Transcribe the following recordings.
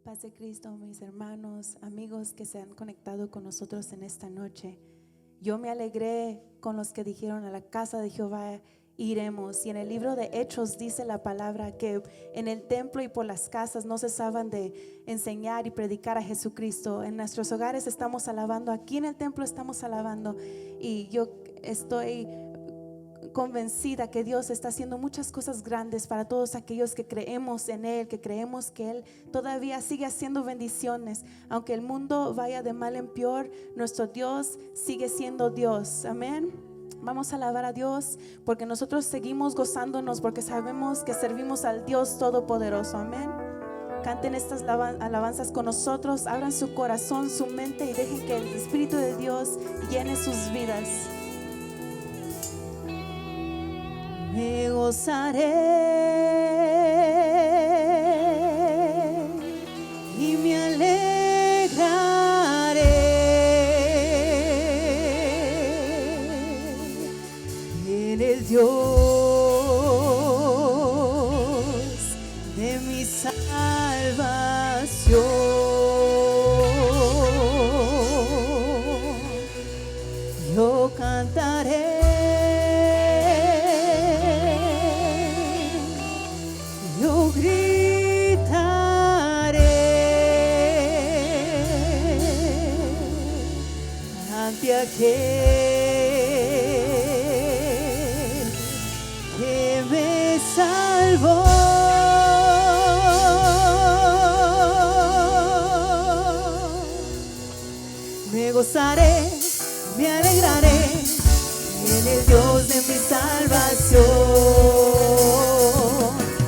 Paz de Cristo, mis hermanos, amigos que se han conectado con nosotros en esta noche. Yo me alegré con los que dijeron: a la casa de Jehová iremos. Y en el libro de Hechos dice la palabra que en el templo y por las casas no cesaban de enseñar y predicar a Jesucristo. En nuestros hogares estamos alabando, aquí en el templo estamos alabando, y yo estoy convencida que Dios está haciendo muchas cosas grandes para todos aquellos que creemos en Él, que creemos que Él todavía sigue haciendo bendiciones. Aunque el mundo vaya de mal en peor, nuestro Dios sigue siendo Dios. Amén. Vamos a alabar a Dios porque nosotros seguimos gozándonos, porque sabemos que servimos al Dios Todopoderoso. Amén. Canten estas alabanzas con nosotros, abran su corazón, su mente y dejen que el Espíritu de Dios llene sus vidas. Me gozaré y me alegraré en el Dios de mi salvación. Yo cantaré, yo gritaré ante aquel que me salvó. Me gozaré, me alegraré en el Dios de mi salvación.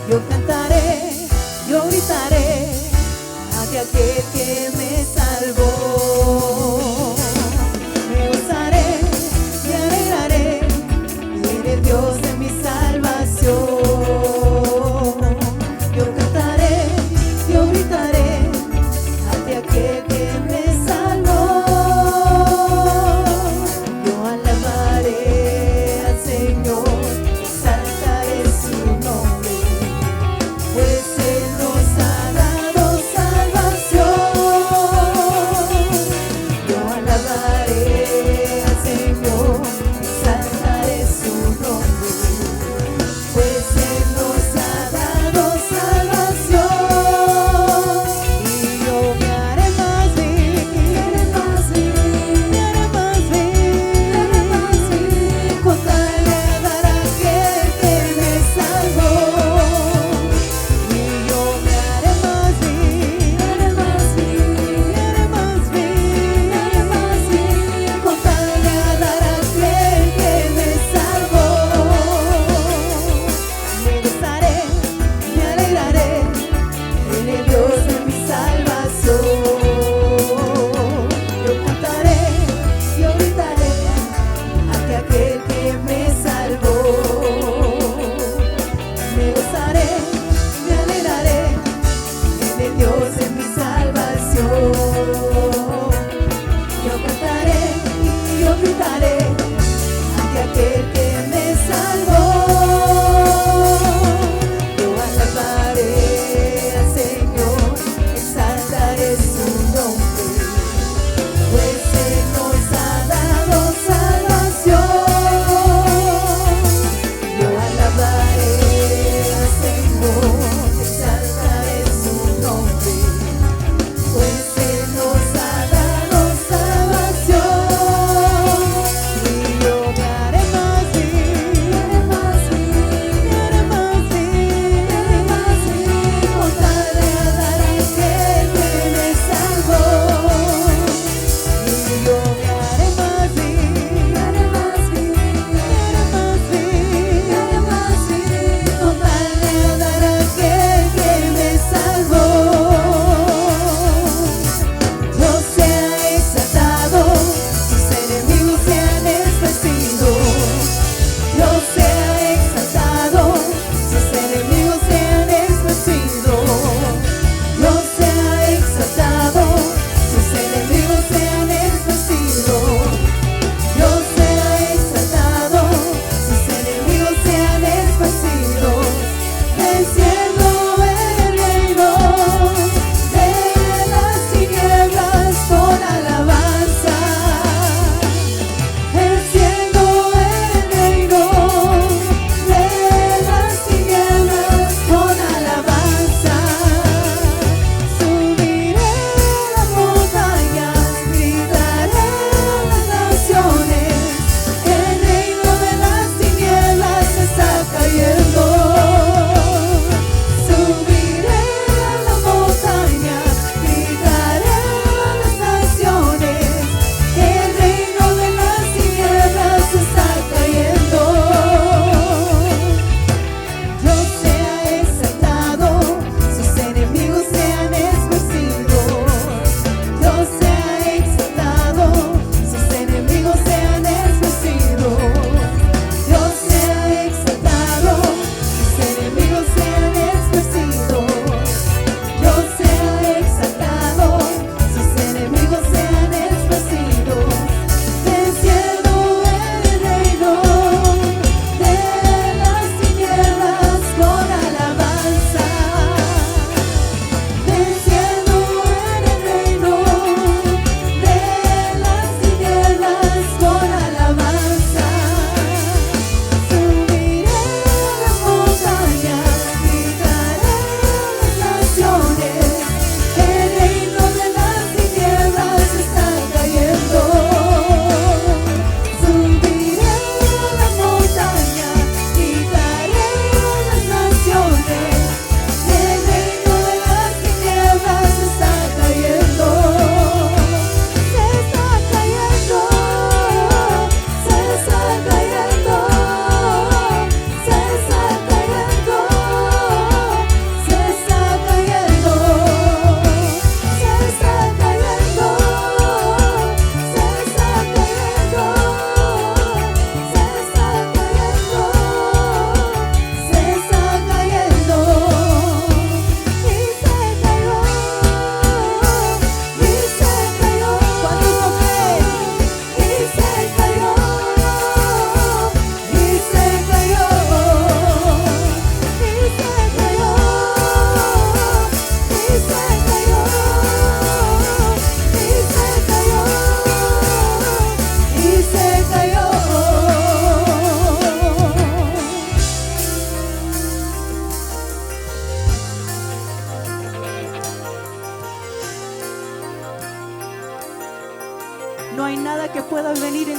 Yo cantaré, yo gritaré ante aquel que me salvó. Me gozaré, me alegraré en el Dios de mi salvación. Yo cantaré, yo gritaré ante aquel que me salvó.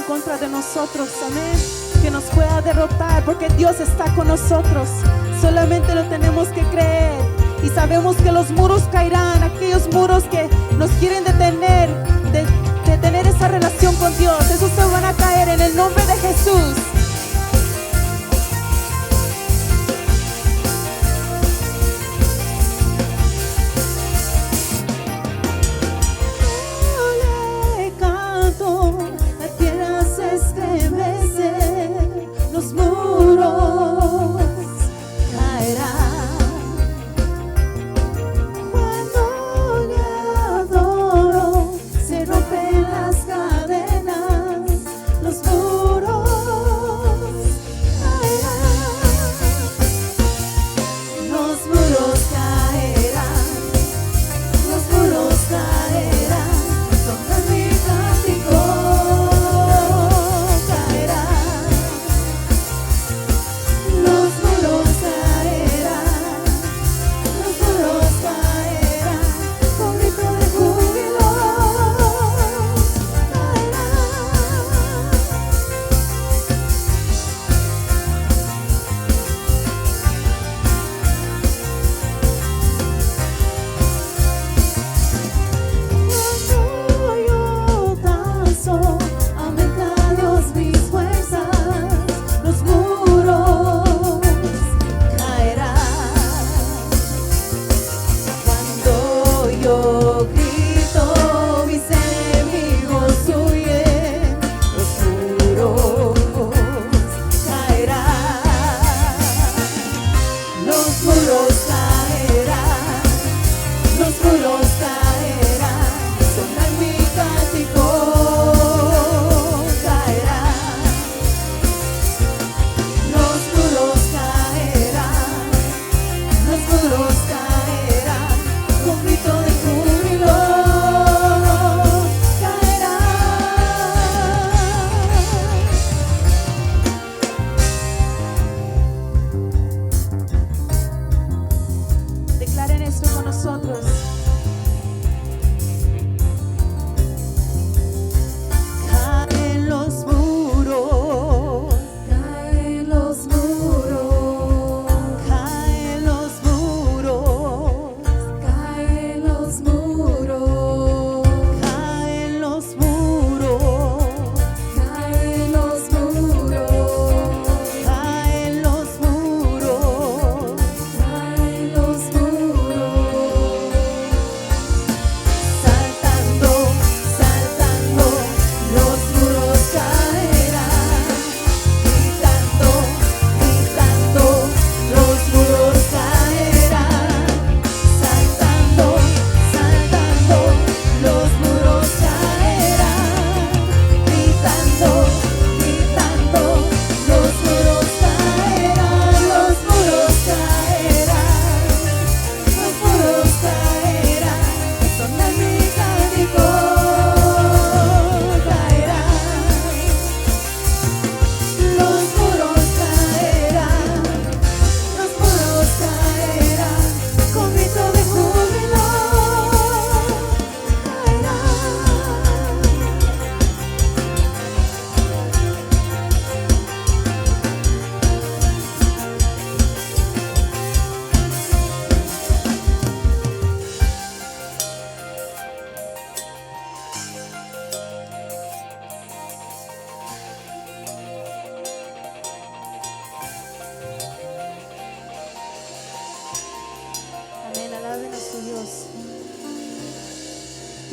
contra de nosotros, amén, que nos pueda derrotar, porque Dios está con nosotros. Solamente lo tenemos que creer y sabemos que los muros caerán, aquellos muros que nos quieren detener de tener esa relación con Dios, esos se van a caer en el nombre de Jesús.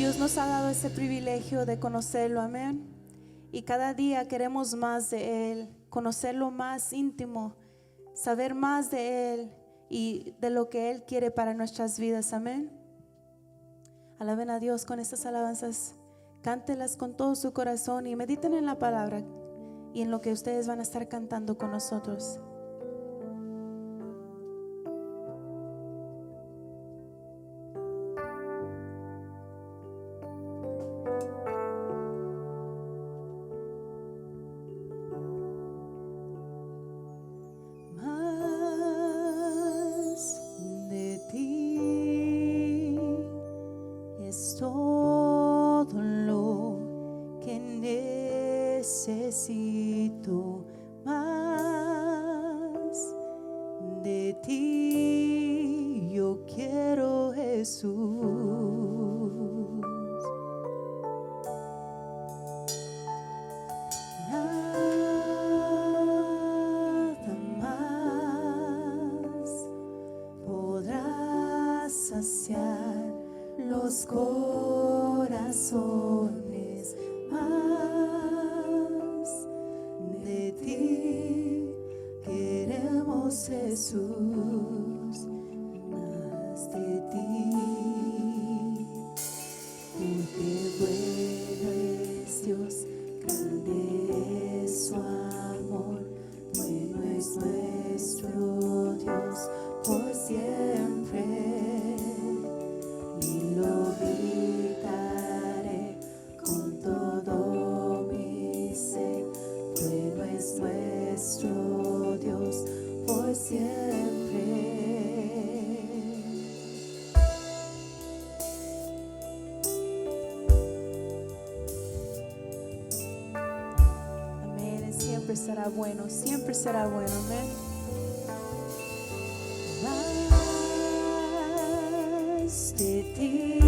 Dios nos ha dado ese privilegio de conocerlo, amén. Y cada día queremos más de Él, conocerlo más íntimo, saber más de Él y de lo que Él quiere para nuestras vidas, amén. Alaben a Dios con estas alabanzas, cántelas con todo su corazón y mediten en la palabra y en lo que ustedes van a estar cantando con nosotros. necesito más de ti. Yo quiero, Jesús, nada más podrá saciar los corazones más de ti. Queremos, Jesús, más de ti, porque bueno es Dios, grande es su amor, bueno es nuestro Dios por siempre, y lo gritaré con todo mi ser. Bueno es nuestro Dios por siempre. Amén. Siempre será bueno, siempre será bueno. Amén. Más de ti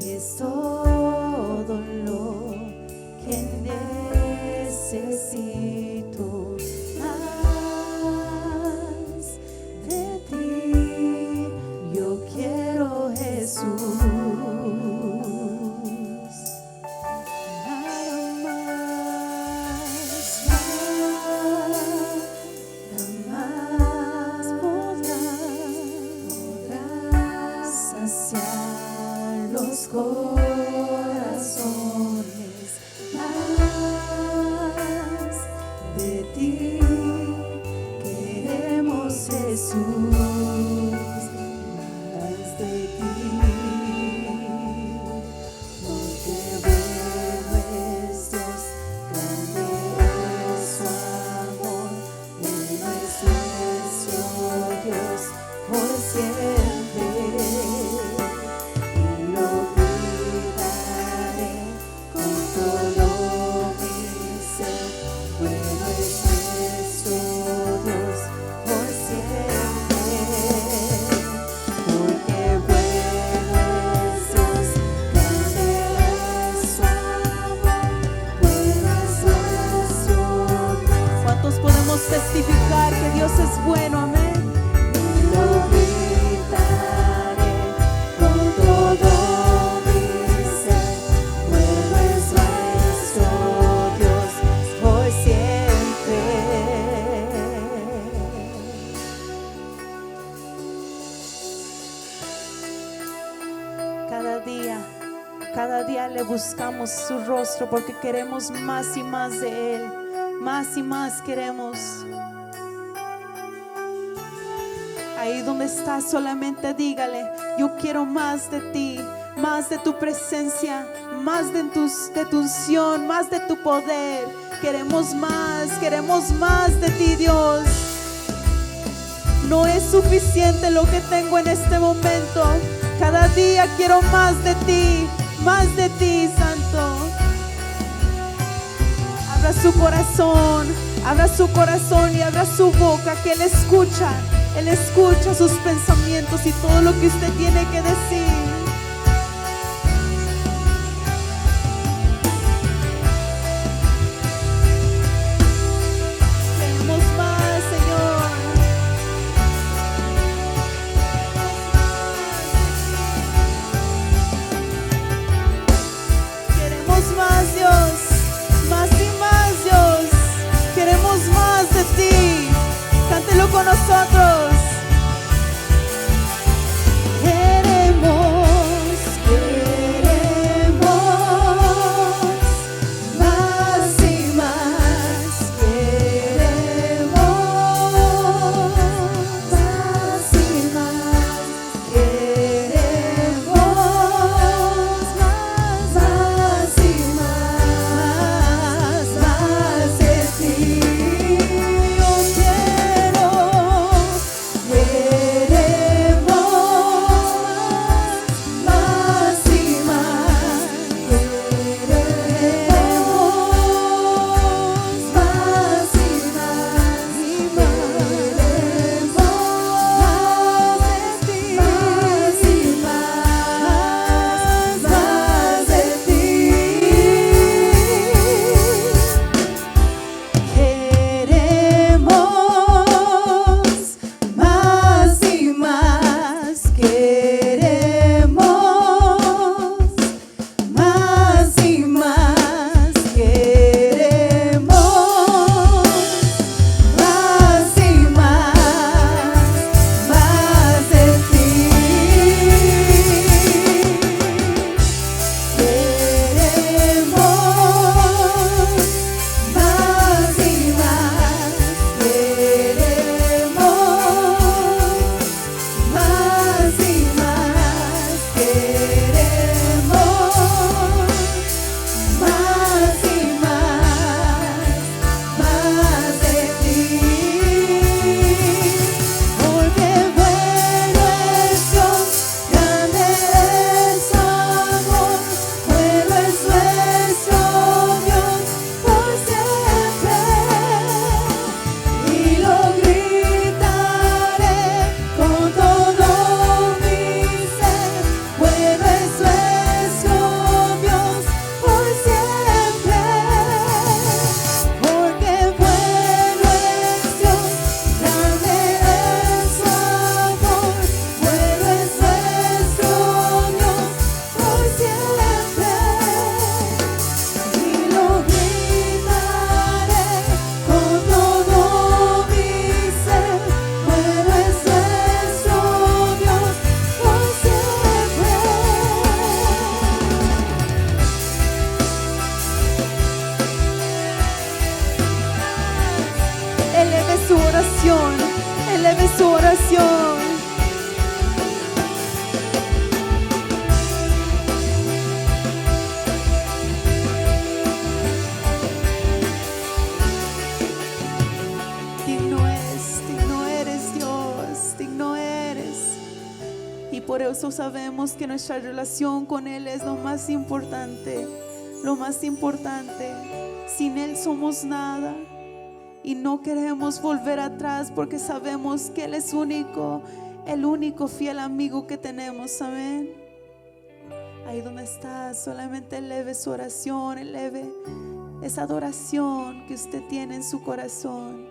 es todo lo que necesito. Más de ti yo quiero, Jesús. Los corazones más de ti. Queremos, Jesús, más de ti, porque bueno es Dios, grande es su amor, bueno es nuestro Dios por siempre. Testificar que Dios es bueno, amén. Lo gritaré con todo mi ser. Bueno es nuestro Dios por siempre. Cada día le buscamos su rostro porque queremos más y más de Él. Más y más queremos. Ahí donde estás, solamente dígale: yo quiero más de ti, más de tu presencia, más de tu unción, más de tu poder. Queremos más de ti, Dios. No es suficiente lo que tengo en este momento. Cada día quiero más de ti, Santo. Abra su corazón y abra su boca, que Él escucha sus pensamientos y todo lo que usted tiene que decir. Queremos más, Señor. Queremos más, Dios. Más y más, Dios. Queremos más de ti. Cántelo con nosotros. Queremos adoración. Digno eres Dios, digno eres. Y por eso sabemos que nuestra relación con Él es lo más importante, lo más importante. Sin Él somos nada y no queremos volver atrás porque sabemos que Él es único, el único fiel amigo que tenemos. Amén. Ahí donde está, solamente eleve su oración, eleve esa adoración que usted tiene en su corazón.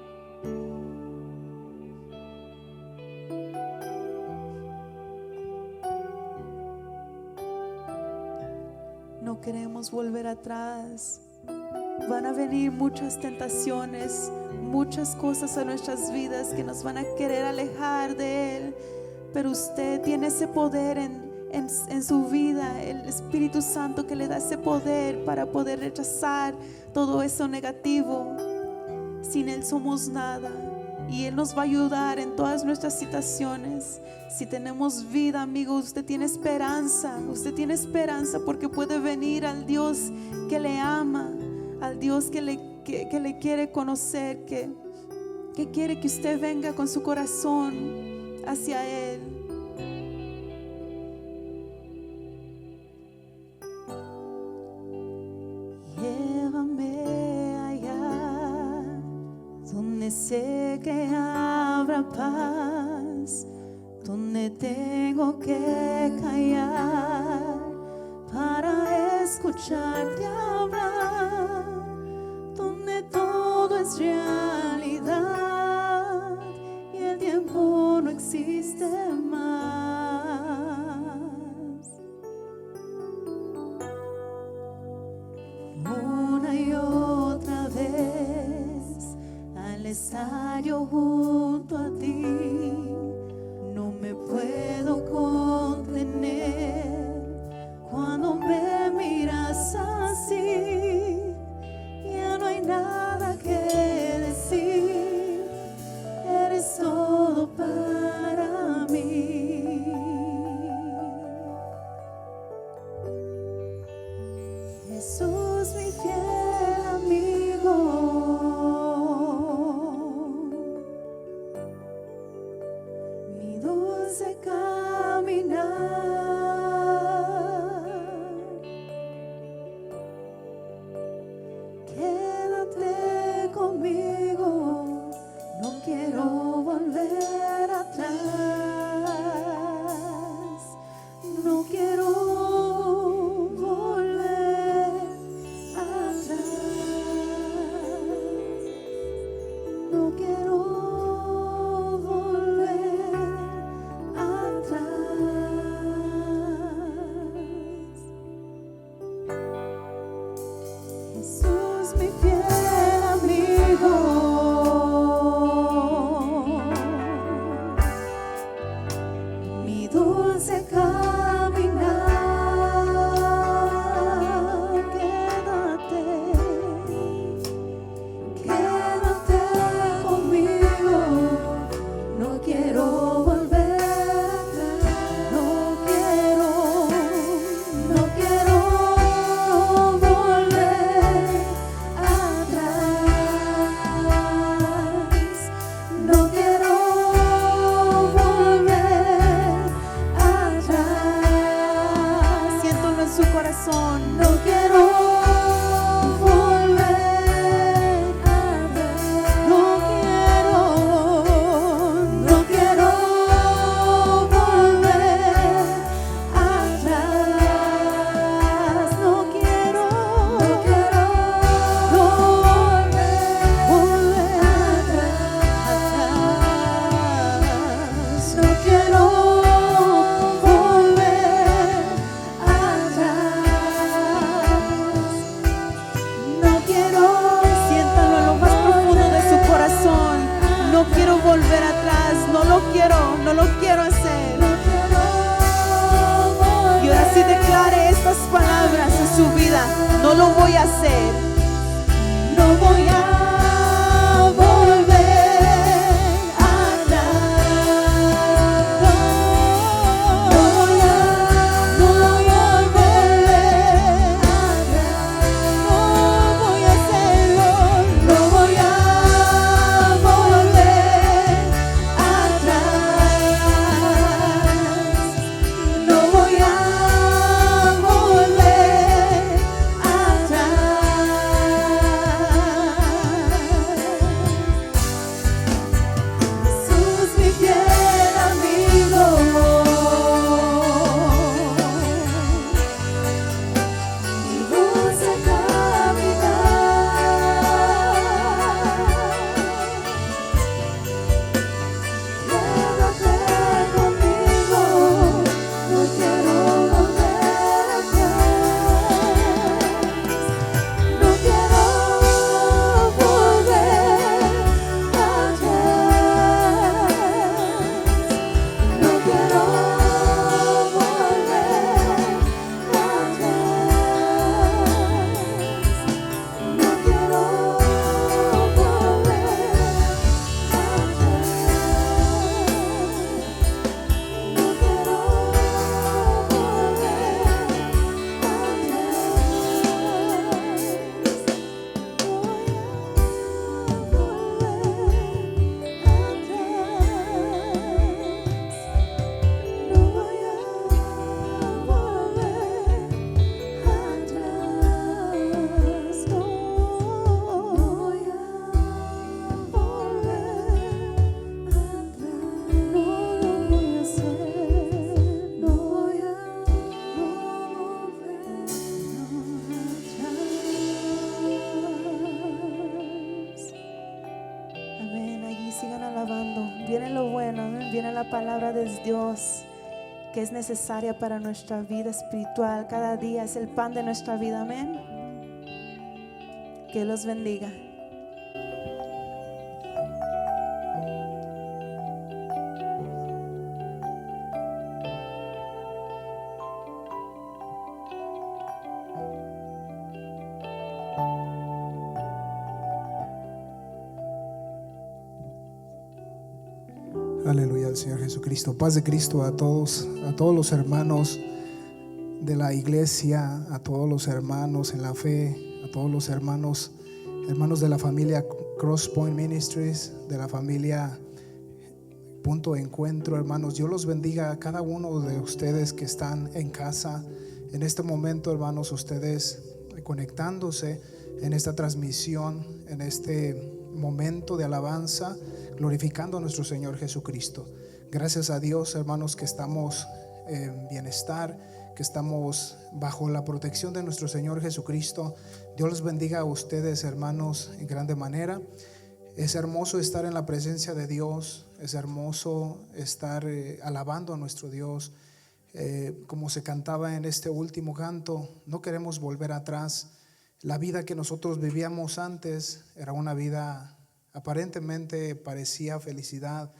No queremos volver atrás. Van a venir muchas tentaciones, muchas cosas a nuestras vidas que nos van a querer alejar de Él. Pero usted tiene ese poder en su vida, el Espíritu Santo que le da ese poder para poder rechazar todo eso negativo. Sin Él somos nada y Él nos va a ayudar en todas nuestras situaciones. Si tenemos vida, amigo, usted tiene esperanza porque puede venir al Dios que le ama, al Dios que le quiere conocer, que quiere que usted venga con su corazón hacia Él. Llévame allá donde sé que habrá paz, donde tengo que callar para escucharte hablar, donde todo es realidad y el tiempo no existe más. Una y otra vez al estar yo junto a ti, no me puedo contener cuando me miras así. Ya no hay nada que decir, eres todo para mí. Jesús, mi fiel amigo, mi dulce caminar. Quédate conmigo, no quiero volver atrás, no quiero volver atrás, no quiero volver atrás. Jesús, mi fiel amigo, mi dulce caminar. Quédate conmigo, no quiero volver atrás, no quiero volver atrás, no quiero volver atrás. Siéntolo en su corazón, no quiero volver atrás, no quiero volver atrás, no quiero volver atrás, no quiero volver atrás, no quiero. Siéntalo en lo más profundo de su corazón. No quiero volver atrás, no lo quiero hacer. Y ahora sí declare estas palabras en su vida: no lo voy a hacer, no voy a volver atrás, alabando. Viene lo bueno, amén. Viene la palabra de Dios que es necesaria para nuestra vida espiritual. Cada día es el pan de nuestra vida, amén. Que los bendiga. Aleluya al Señor Jesucristo. Paz de Cristo a todos los hermanos de la iglesia, a todos los hermanos en la fe, a todos los hermanos de la familia Cross Point Ministries, de la familia Punto de Encuentro. Hermanos, Dios los bendiga a cada uno de ustedes que están en casa en este momento, hermanos, ustedes conectándose en esta transmisión, en este momento de alabanza, glorificando a nuestro Señor Jesucristo. Gracias a Dios, hermanos, que estamos en bienestar, que estamos bajo la protección de nuestro Señor Jesucristo. Dios les bendiga a ustedes, hermanos, en grande manera. Es hermoso estar en la presencia de Dios, es hermoso estar alabando a nuestro Dios. Como se cantaba en este último canto, no queremos volver atrás. La vida que nosotros vivíamos antes era una vida, aparentemente parecía felicidad,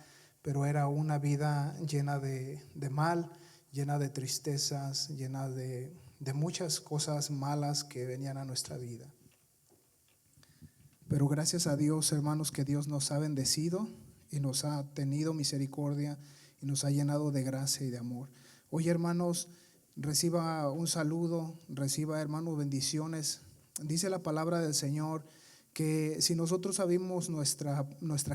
pero era una vida llena de mal, llena de tristezas, llena de muchas cosas malas que venían a nuestra vida. Pero gracias a Dios, hermanos, que Dios nos ha bendecido y nos ha tenido misericordia y nos ha llenado de gracia y de amor. Hoy, hermanos, reciba un saludo, reciba, hermanos, bendiciones. Dice la palabra del Señor que si nosotros abrimos nuestra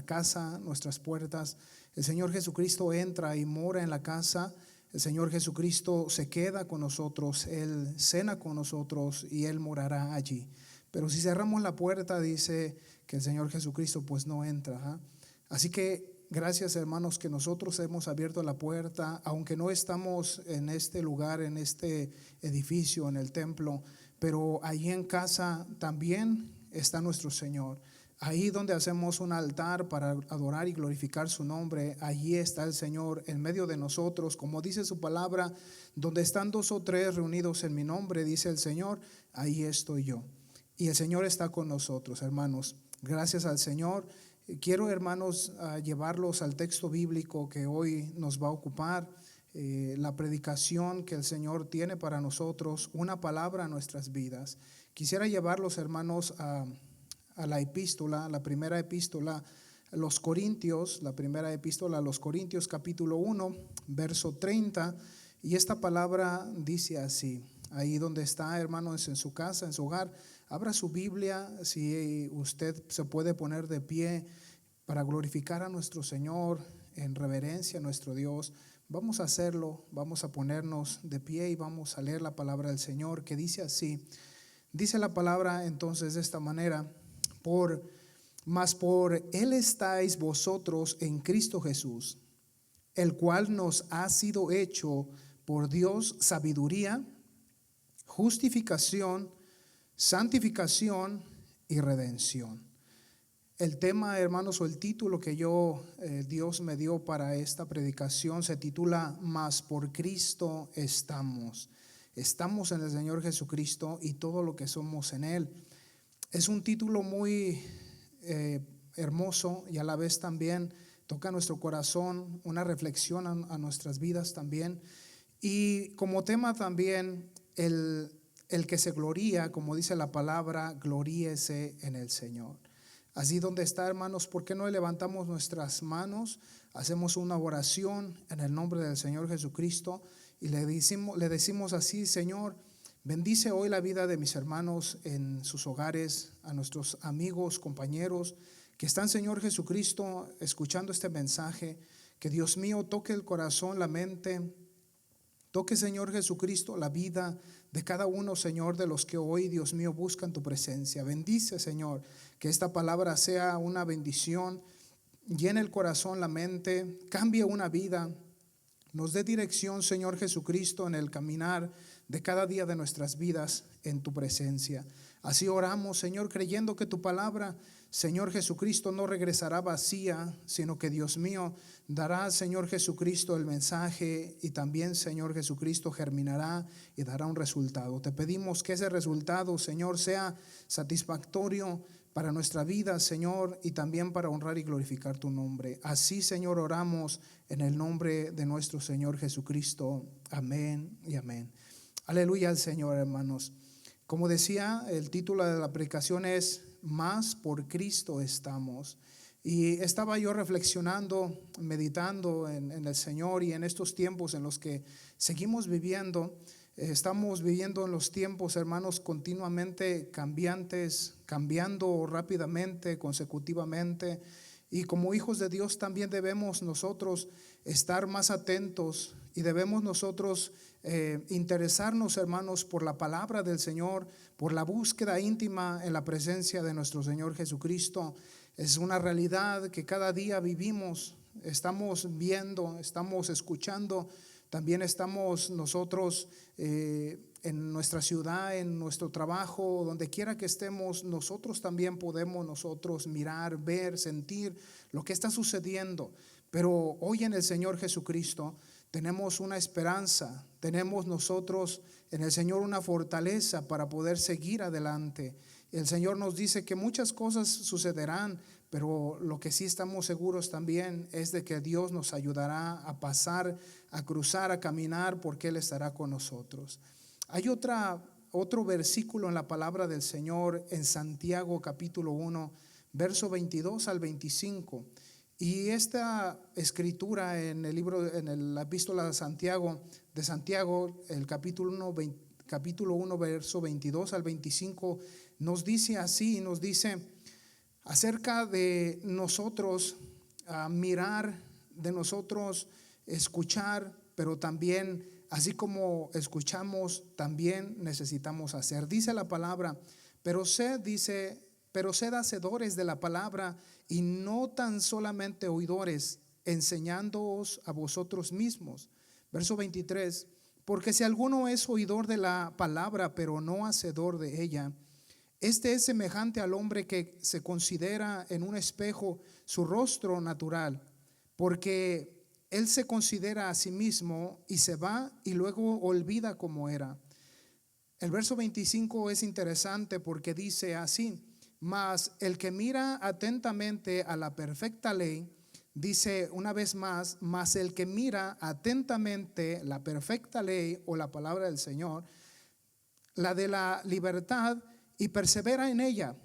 casa, nuestras puertas, el Señor Jesucristo entra y mora en la casa. El Señor Jesucristo se queda con nosotros, Él cena con nosotros y Él morará allí. Pero si cerramos la puerta, dice que el Señor Jesucristo pues no entra. Así que gracias, hermanos, que nosotros hemos abierto la puerta, aunque no estamos en este lugar, en este edificio, en el templo, pero ahí en casa también está nuestro Señor. Ahí donde hacemos un altar para adorar y glorificar su nombre, allí está el Señor en medio de nosotros. Como dice su palabra, donde están 2 o 3 reunidos en mi nombre, dice el Señor, ahí estoy yo. Y el Señor está con nosotros, hermanos. Gracias al Señor. Quiero, hermanos, llevarlos al texto bíblico que hoy nos va a ocupar, la predicación que el Señor tiene para nosotros, una palabra a nuestras vidas. Quisiera llevarlos, hermanos, a la epístola, la primera epístola a los Corintios, capítulo 1, verso 30. Y esta palabra dice así, ahí donde está, hermanos, en su casa, en su hogar. Abra su Biblia, si usted se puede poner de pie para glorificar a nuestro Señor en reverencia a nuestro Dios. Vamos a hacerlo, vamos a ponernos de pie y vamos a leer la palabra del Señor que dice así. Dice la palabra entonces de esta manera: mas por Él estáis vosotros en Cristo Jesús, el cual nos ha sido hecho por Dios sabiduría, justificación, santificación y redención. El tema, hermanos, o el título que Dios me dio para esta predicación se titula Mas por Cristo estamos. Estamos en el Señor Jesucristo y todo lo que somos en Él. Es un título muy hermoso y a la vez también toca nuestro corazón, una reflexión a nuestras vidas también. Y como tema también el que se gloría, como dice la palabra, gloríese en el Señor. Así donde está, hermanos, ¿por qué no levantamos nuestras manos? Hacemos una oración en el nombre del Señor Jesucristo y le decimos así: Señor, bendice hoy la vida de mis hermanos en sus hogares, a nuestros amigos, compañeros que están, Señor Jesucristo, escuchando este mensaje. Que Dios mío toque el corazón, la mente, toque, Señor Jesucristo, la vida de cada uno, Señor, de los que hoy, Dios mío, buscan tu presencia. Bendice, Señor, que esta palabra sea una bendición, llene el corazón, la mente, cambie una vida, nos dé dirección, Señor Jesucristo, en el caminar de cada día de nuestras vidas en tu presencia. Así oramos, Señor, creyendo que tu palabra, Señor Jesucristo, no regresará vacía, sino que Dios mío dará, Señor Jesucristo, el mensaje y también, Señor Jesucristo, germinará y dará un resultado. Te pedimos que ese resultado, Señor, sea satisfactorio para nuestra vida, Señor, y también para honrar y glorificar tu nombre. Así, Señor, oramos en el nombre de nuestro Señor Jesucristo. Amén y amén. Aleluya al Señor, hermanos. Como decía, el título de la predicación es Más por Cristo estamos. Y estaba yo reflexionando, meditando en el Señor y en estos tiempos en los que seguimos viviendo. Estamos viviendo en los tiempos, hermanos, continuamente cambiantes, cambiando rápidamente, consecutivamente. Y como hijos de Dios también debemos nosotros estar más atentos y debemos nosotros interesarnos, hermanos, por la palabra del Señor, por la búsqueda íntima en la presencia de nuestro Señor Jesucristo. Es una realidad que cada día vivimos, estamos viendo, estamos escuchando. También estamos nosotros en nuestra ciudad, en nuestro trabajo, donde quiera que estemos, nosotros también podemos nosotros mirar, ver, sentir lo que está sucediendo. Pero hoy en el Señor Jesucristo tenemos una esperanza, tenemos nosotros en el Señor una fortaleza para poder seguir adelante. El Señor nos dice que muchas cosas sucederán, pero lo que sí estamos seguros también es de que Dios nos ayudará a pasar, a cruzar, a caminar, porque Él estará con nosotros. Hay otro versículo en la palabra del Señor en Santiago capítulo 1, verso 22 al 25. Y esta escritura en el libro, en la epístola de Santiago, el capítulo 1, verso 22 al 25, nos dice así, nos dice acerca de nosotros mirar, de nosotros escuchar, pero también, así como escuchamos, también necesitamos hacer. Dice la palabra, pero sed hacedores de la palabra y no tan solamente oidores, enseñándoos a vosotros mismos. Verso 23, porque si alguno es oidor de la palabra, pero no hacedor de ella, este es semejante al hombre que se considera en un espejo su rostro natural, porque él se considera a sí mismo y se va y luego olvida cómo era. El verso 25 es interesante porque dice así, mas el que mira atentamente a la perfecta ley, dice una vez más, mas el que mira atentamente la perfecta ley o la palabra del Señor, la de la libertad, y persevera en ella.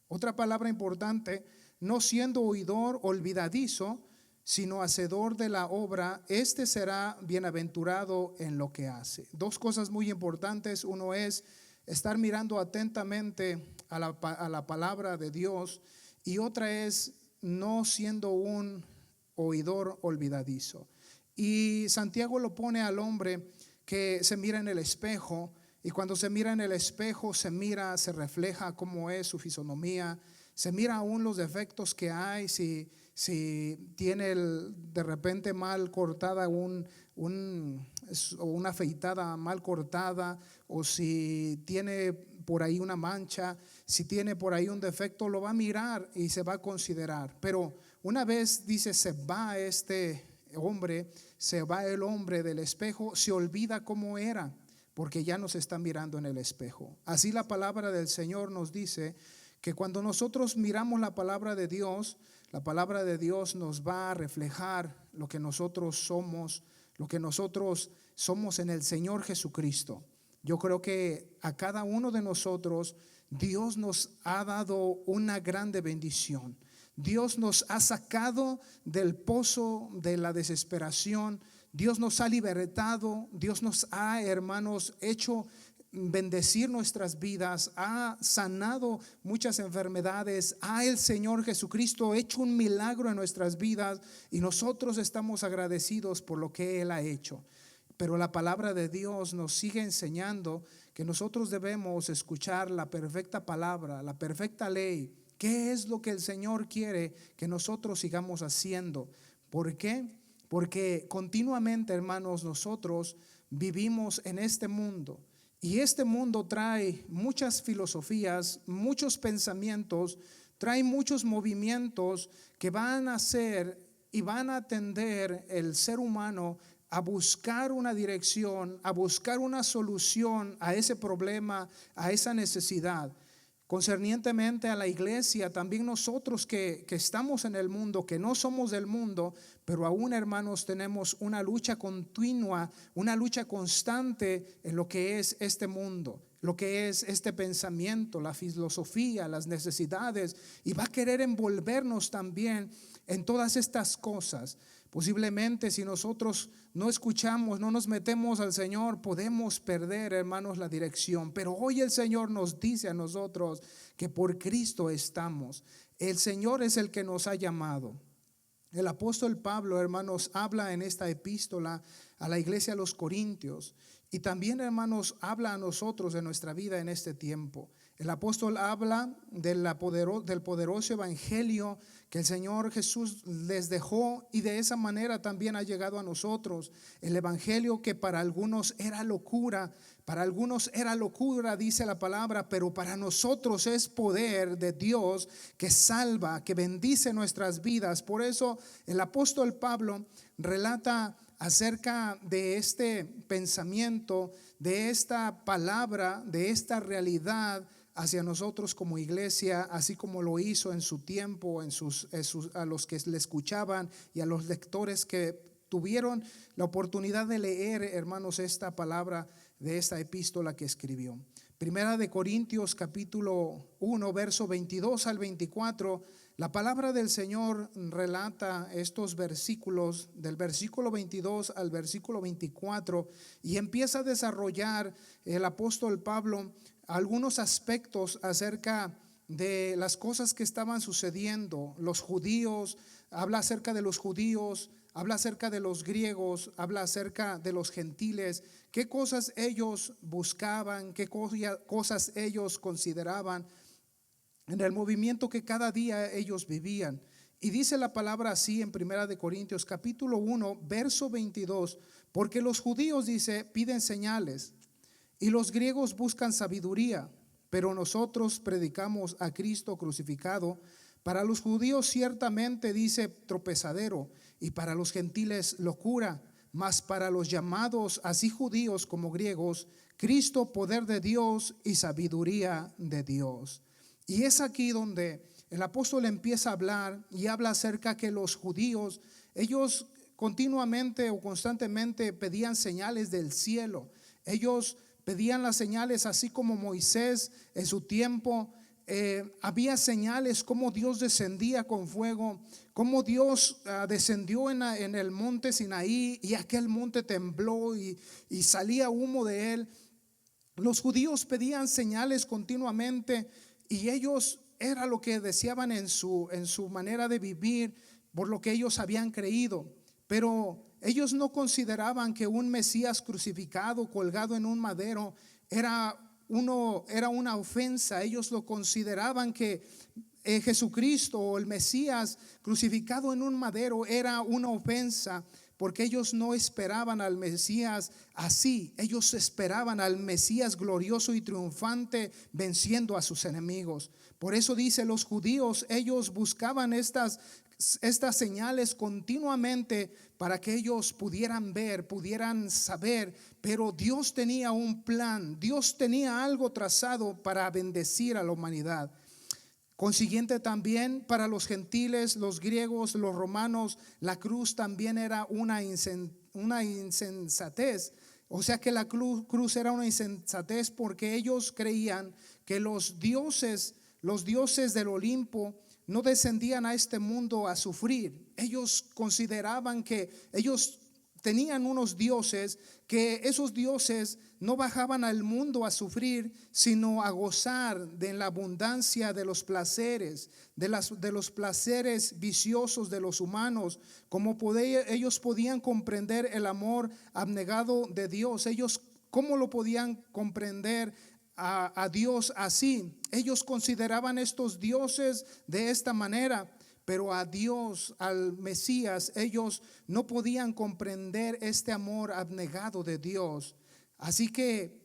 Otra palabra importante, no siendo oidor olvidadizo, sino hacedor de la obra, este será bienaventurado en lo que hace. Dos cosas muy importantes. Uno es estar mirando atentamente a la palabra de Dios, y otra es no siendo un oidor olvidadizo. Y Santiago lo pone al hombre que se mira en el espejo, y cuando se mira en el espejo se mira, se refleja cómo es su fisonomía, se mira aún los defectos que hay, si tiene de repente mal cortada una afeitada mal cortada, o si tiene por ahí una mancha, si tiene por ahí un defecto, lo va a mirar y se va a considerar. Pero una vez dice se va este hombre, se va el hombre del espejo, se olvida cómo era, porque ya nos está mirando en el espejo. Así la palabra del Señor nos dice que cuando nosotros miramos la palabra de Dios nos va a reflejar lo que nosotros somos en el Señor Jesucristo. Yo creo que a cada uno de nosotros Dios nos ha dado una grande bendición. Dios nos ha sacado del pozo de la desesperación. Dios nos ha libertado. Dios nos ha, hermanos, hecho bendecir nuestras vidas, ha sanado muchas enfermedades, ha el Señor Jesucristo hecho un milagro en nuestras vidas, y nosotros estamos agradecidos por lo que Él ha hecho. Pero la palabra de Dios nos sigue enseñando que nosotros debemos escuchar la perfecta palabra, la perfecta ley. ¿Qué es lo que el Señor quiere que nosotros sigamos haciendo? ¿Por qué? Porque continuamente, hermanos, nosotros vivimos en este mundo, Y este mundo trae muchas filosofías, muchos pensamientos, trae muchos movimientos que van a hacer y van a tender el ser humano a buscar una dirección, a buscar una solución a ese problema, a esa necesidad. Concernientemente a la iglesia, también nosotros que estamos en el mundo, que no somos del mundo, pero aún, hermanos, tenemos una lucha continua, una lucha constante en lo que es este mundo, lo que es este pensamiento, la filosofía, las necesidades, y va a querer envolvernos también en todas estas cosas. Posiblemente si nosotros no escuchamos, no nos metemos al Señor, podemos perder, hermanos, la dirección. Pero hoy el Señor nos dice a nosotros que por Cristo estamos. El Señor es el que nos ha llamado. El apóstol Pablo, hermanos, habla en esta epístola a la iglesia de los Corintios, y también, hermanos, habla a nosotros de nuestra vida en este tiempo. El apóstol habla del poderoso evangelio que el Señor Jesús les dejó, y de esa manera también ha llegado a nosotros. El evangelio que para algunos era locura, dice la palabra, pero para nosotros es poder de Dios que salva, que bendice nuestras vidas. Por eso el apóstol Pablo relata acerca de este pensamiento, de esta palabra, de esta realidad hacia nosotros como iglesia, así como lo hizo en su tiempo, a los que le escuchaban y a los lectores que tuvieron la oportunidad de leer, hermanos, esta palabra de esta epístola que escribió. Primera de Corintios capítulo 1, verso 22 al 24, la palabra del Señor relata estos versículos, del versículo 22 al versículo 24, y empieza a desarrollar el apóstol Pablo algunos aspectos acerca de las cosas que estaban sucediendo. Los judíos, habla acerca de los judíos, habla acerca de los griegos, habla acerca de los gentiles, qué cosas ellos buscaban, qué cosas ellos consideraban en el movimiento que cada día ellos vivían. Y dice la palabra así en Primera de Corintios capítulo 1, verso 22, porque los judíos, dice, piden señales y los griegos buscan sabiduría, pero nosotros predicamos a Cristo crucificado. Para los judíos ciertamente, dice, tropezadero, y para los gentiles locura, mas para los llamados, así judíos como griegos, Cristo poder de Dios y sabiduría de Dios. Y es aquí donde el apóstol empieza a hablar y habla acerca que los judíos, ellos continuamente o constantemente pedían señales del cielo. Ellos pedían las señales, así como Moisés en su tiempo había señales, como Dios descendía con fuego, como Dios descendió en el monte Sinaí, y aquel monte tembló y salía humo de él. Los judíos pedían señales continuamente, y ellos era lo que deseaban en su manera de vivir, por lo que ellos habían creído. Pero ellos no consideraban que un Mesías crucificado, colgado en un madero, era una ofensa. Ellos lo consideraban que Jesucristo o el Mesías crucificado en un madero era una ofensa, porque ellos no esperaban al Mesías así. Ellos esperaban al Mesías glorioso y triunfante, venciendo a sus enemigos. Por eso dice, los judíos, ellos buscaban estas señales continuamente para que ellos pudieran ver, pudieran saber. Pero Dios tenía un plan, Dios tenía algo trazado para bendecir a la humanidad. Consiguiente también para los gentiles, los griegos, los romanos, la cruz también era una insensatez. O sea que la cruz era una insensatez, porque ellos creían que los dioses del Olimpo no descendían a este mundo a sufrir. Ellos consideraban que ellos tenían unos dioses, que esos dioses no bajaban al mundo a sufrir, sino a gozar de la abundancia de los placeres, de los placeres viciosos de los humanos. Como ellos podían comprender el amor abnegado de Dios? Ellos, ¿cómo lo podían comprender a Dios así? Ellos consideraban estos dioses de esta manera, pero a Dios, al Mesías, ellos no podían comprender este amor abnegado de Dios. Así que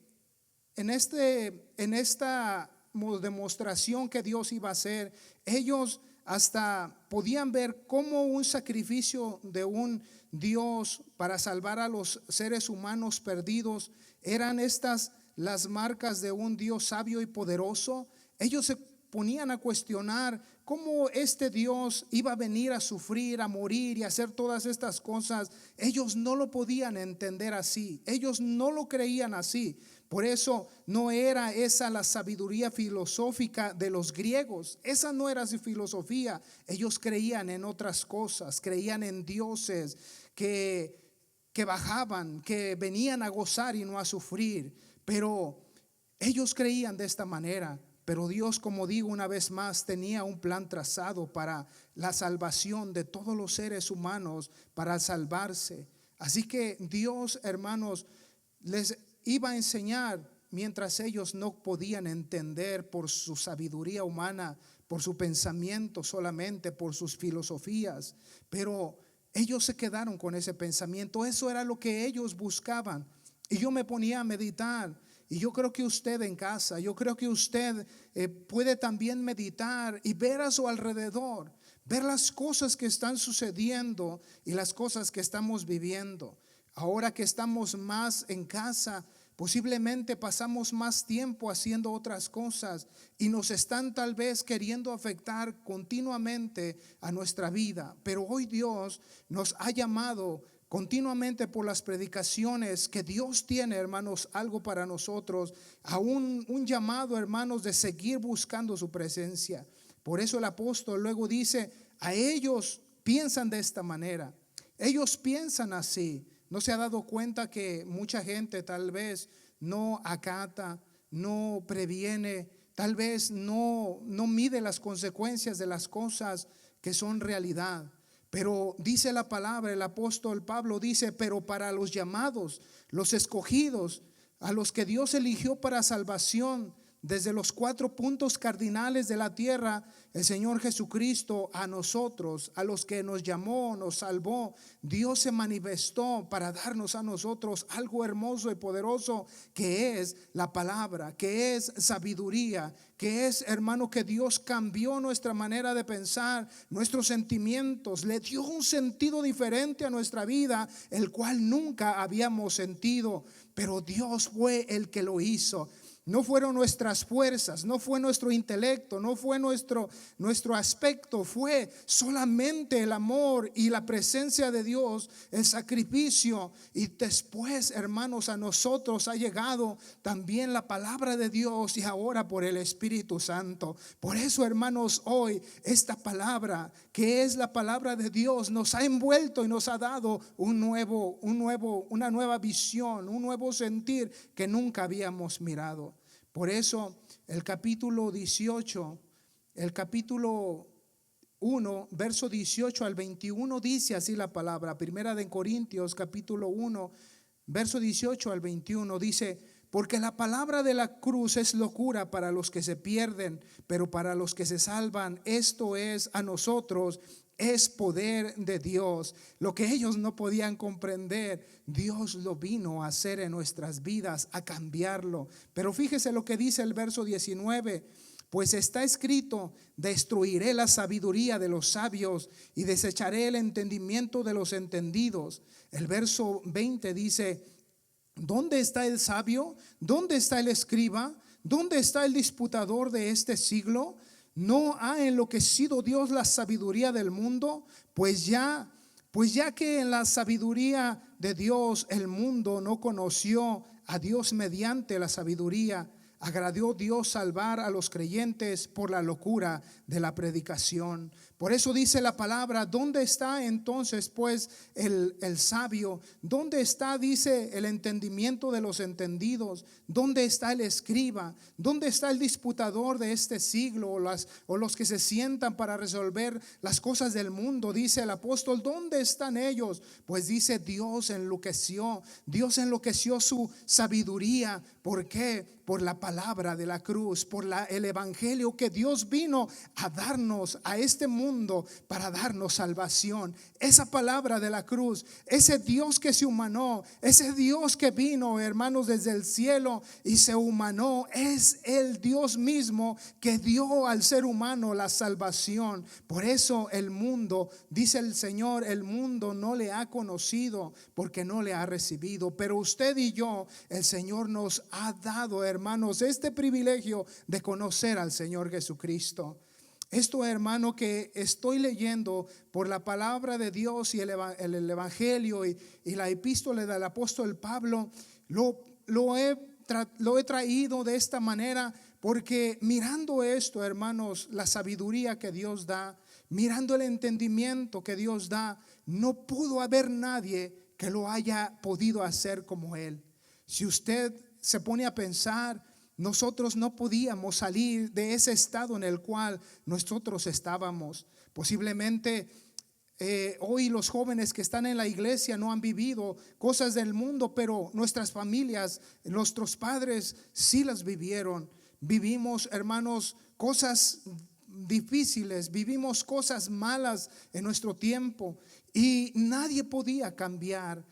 en esta demostración que Dios iba a hacer, ellos hasta podían ver cómo un sacrificio de un Dios para salvar a los seres humanos perdidos eran estas las marcas de un Dios sabio y poderoso. Ellos se ponían a cuestionar cómo este Dios iba a venir a sufrir, a morir y a hacer todas estas cosas. Ellos no lo podían entender así, ellos no lo creían así. Por eso no era esa la sabiduría filosófica de los griegos, esa no era su filosofía. Ellos creían en otras cosas, creían en dioses que bajaban, que venían a gozar y no a sufrir. Pero ellos creían de esta manera. Pero Dios, como digo una vez más, tenía un plan trazado para la salvación de todos los seres humanos, para salvarse. Así que Dios, hermanos, les iba a enseñar mientras ellos no podían entender por su sabiduría humana, por su pensamiento solamente, por sus filosofías. Pero ellos se quedaron con ese pensamiento. Eso era lo que ellos buscaban. Y yo me ponía a meditar. Y yo creo que usted en casa, yo creo que usted puede también meditar y ver a su alrededor, ver las cosas que están sucediendo y las cosas que estamos viviendo. Ahora que estamos más en casa, posiblemente pasamos más tiempo haciendo otras cosas y nos están tal vez queriendo afectar continuamente a nuestra vida. Pero hoy Dios nos ha llamado continuamente por las predicaciones que Dios tiene, hermanos, algo para nosotros, a un llamado, hermanos, de seguir buscando su presencia. Por eso el apóstol luego dice, a ellos piensan de esta manera, ellos piensan así. ¿No se ha dado cuenta que mucha gente tal vez no acata, no previene, tal vez no mide las consecuencias de las cosas que son realidad? Pero dice la palabra, el apóstol Pablo dice, pero para los llamados, los escogidos, a los que Dios eligió para salvación, desde los 4 puntos cardinales de la tierra, el Señor Jesucristo a nosotros, a los que nos llamó, nos salvó, Dios se manifestó para darnos a nosotros algo hermoso y poderoso, que es la palabra, que es sabiduría, que es, hermano, que Dios cambió nuestra manera de pensar, nuestros sentimientos, le dio un sentido diferente a nuestra vida, el cual nunca habíamos sentido, pero Dios fue el que lo hizo. No fueron nuestras fuerzas, no fue nuestro intelecto, no fue nuestro aspecto, fue solamente el amor y la presencia de Dios, el sacrificio. Y después, hermanos, a nosotros ha llegado también la palabra de Dios y ahora por el Espíritu Santo. Por eso, hermanos, hoy esta palabra, que es la palabra de Dios, nos ha envuelto y nos ha dado una nueva visión, un nuevo sentir que nunca habíamos mirado. Por eso el capítulo 18, el capítulo 1, verso 18 al 21 dice así la palabra. Primera de Corintios capítulo 1, verso 18 al 21 dice, porque la palabra de la cruz es locura para los que se pierden, pero para los que se salvan, esto es a nosotros, es poder de Dios. Lo que ellos no podían comprender, Dios lo vino a hacer en nuestras vidas, a cambiarlo. Pero fíjese lo que dice el verso 19, pues está escrito, destruiré la sabiduría de los sabios y desecharé el entendimiento de los entendidos. El verso 20 dice, ¿dónde está el sabio? ¿Dónde está el escriba? ¿Dónde está el disputador de este siglo? ¿No ha enloquecido Dios la sabiduría del mundo? Pues ya que en la sabiduría de Dios el mundo no conoció a Dios mediante la sabiduría, agradó Dios salvar a los creyentes por la locura de la predicación. Por eso dice la palabra, ¿dónde está entonces pues el sabio? ¿Dónde está, dice, el entendimiento de los entendidos? ¿Dónde está el escriba? ¿Dónde está el disputador de este siglo? O los que se sientan para resolver las cosas del mundo. Dice el apóstol, ¿dónde están ellos? Pues dice, Dios enloqueció su sabiduría. ¿Por qué? Por la palabra de la cruz, por el evangelio que Dios vino a darnos a este mundo para darnos salvación. Esa palabra de la cruz, ese Dios que se humanó, ese Dios que vino, hermanos, desde el cielo y se humanó, es el Dios mismo que dio al ser humano la salvación. Por eso el mundo, dice el Señor, el mundo no le ha conocido porque no le ha recibido. Pero usted y yo, el Señor nos ha dado, hermanos, este privilegio de conocer al Señor Jesucristo. Esto, hermano, que estoy leyendo por la palabra de Dios y el evangelio y la epístola del apóstol Pablo, lo he traído de esta manera porque mirando esto, hermanos, la sabiduría que Dios da, mirando el entendimiento que Dios da, no pudo haber nadie que lo haya podido hacer como Él. Si usted se pone a pensar, nosotros no podíamos salir de ese estado en el cual nosotros estábamos. Posiblemente hoy los jóvenes que están en la iglesia no han vivido cosas del mundo, pero nuestras familias, nuestros padres sí las vivieron. Vivimos, hermanos, cosas difíciles, vivimos cosas malas en nuestro tiempo y nadie podía cambiar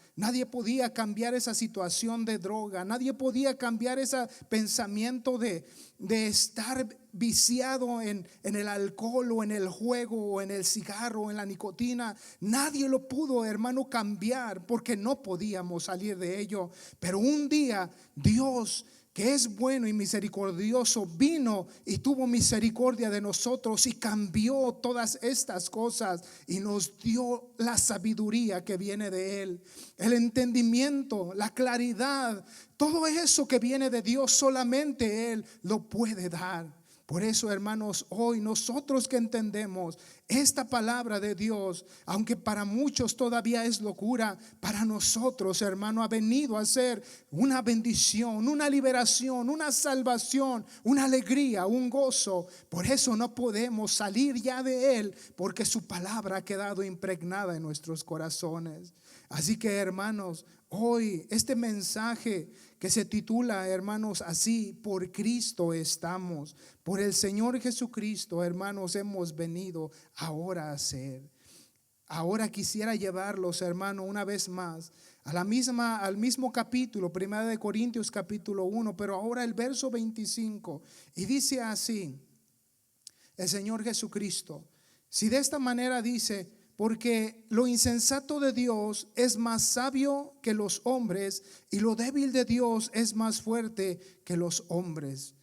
esa situación de droga, nadie podía cambiar ese pensamiento de estar viciado en el alcohol o en el juego o en el cigarro o en la nicotina. Nadie lo pudo, hermano, cambiar porque no podíamos salir de ello. Pero un día Dios, que es bueno y misericordioso, vino y tuvo misericordia de nosotros y cambió todas estas cosas y nos dio la sabiduría que viene de Él, el entendimiento, la claridad, todo eso que viene de Dios solamente Él lo puede dar. Por eso, hermanos, hoy nosotros que entendemos esta palabra de Dios, aunque para muchos todavía es locura, para nosotros, hermano, ha venido a ser una bendición, una liberación, una salvación, una alegría, un gozo. Por eso no podemos salir ya de Él, porque su palabra ha quedado impregnada en nuestros corazones. Así que, hermanos, hoy este mensaje que se titula, hermanos, así: por Cristo estamos, por el Señor Jesucristo, hermanos, hemos venido ahora a ser. Ahora quisiera llevarlos, hermano, una vez más al mismo capítulo, 1 Corintios capítulo 1, pero ahora el verso 25, y dice así el Señor Jesucristo. Si de esta manera dice: porque lo insensato de Dios es más sabio que los hombres, y lo débil de Dios es más fuerte que los hombres.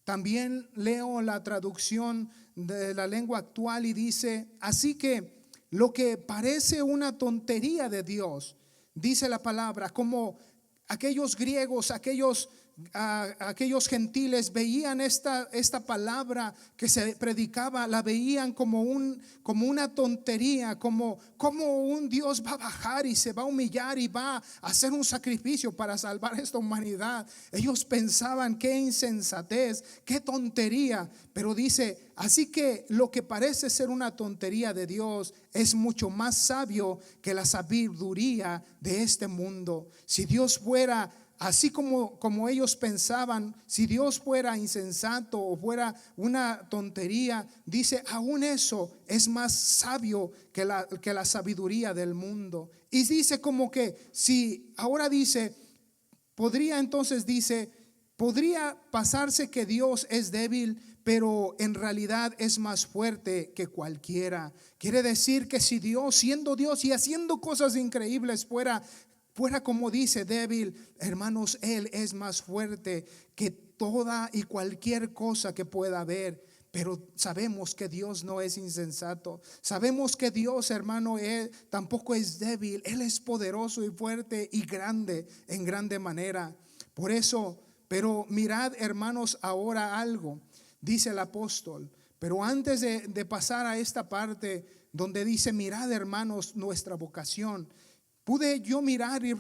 También leo la traducción de la lengua actual y dice: así que lo que parece una tontería de Dios, dice la palabra, como aquellos griegos, aquellos gentiles veían esta palabra que se predicaba, la veían como una tontería, como un Dios va a bajar y se va a humillar y va a hacer un sacrificio para salvar a esta humanidad. Ellos pensaban: qué insensatez, qué tontería. Pero dice: así que lo que parece ser una tontería de Dios es mucho más sabio que la sabiduría de este mundo. Si Dios fuera así como ellos pensaban, si Dios fuera insensato o fuera una tontería, dice, aún eso es más sabio que la sabiduría del mundo. Y dice como que si ahora dice, podría pasarse que Dios es débil, pero en realidad es más fuerte que cualquiera. Quiere decir que si Dios, siendo Dios y haciendo cosas increíbles, fuera como dice débil, hermanos, Él es más fuerte que toda y cualquier cosa que pueda haber. Pero sabemos que Dios no es insensato. Sabemos que Dios, hermano, Él tampoco es débil. Él es poderoso y fuerte y grande en grande manera. Por eso, pero mirad, hermanos, ahora algo, dice el apóstol. Pero antes de pasar a esta parte donde dice: mirad, hermanos, nuestra vocación, pude yo mirar y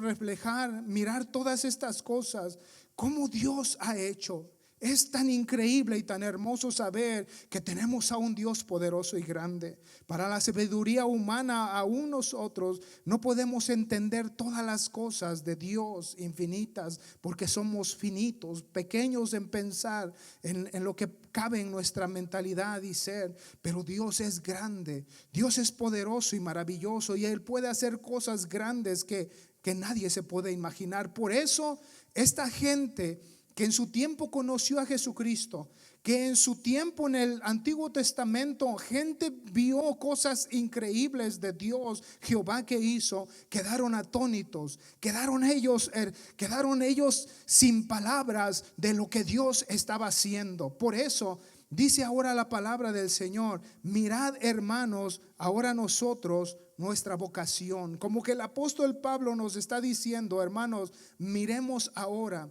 mirar todas estas cosas, cómo Dios ha hecho Es tan increíble y tan hermoso saber que tenemos a un Dios poderoso y grande. Para la sabiduría humana, aún nosotros no podemos entender todas las cosas de Dios infinitas, porque somos finitos, pequeños en pensar en lo que cabe en nuestra mentalidad y ser. Pero Dios es grande, Dios es poderoso y maravilloso, y Él puede hacer cosas grandes que nadie se puede imaginar. Por eso esta gente que en su tiempo conoció a Jesucristo, que en su tiempo en el Antiguo Testamento gente vio cosas increíbles de Dios, Jehová, que hizo, quedaron atónitos, quedaron ellos sin palabras de lo que Dios estaba haciendo. Por eso dice ahora la palabra del Señor: mirad, hermanos, ahora nosotros nuestra vocación. Como que el apóstol Pablo nos está diciendo: hermanos, miremos ahora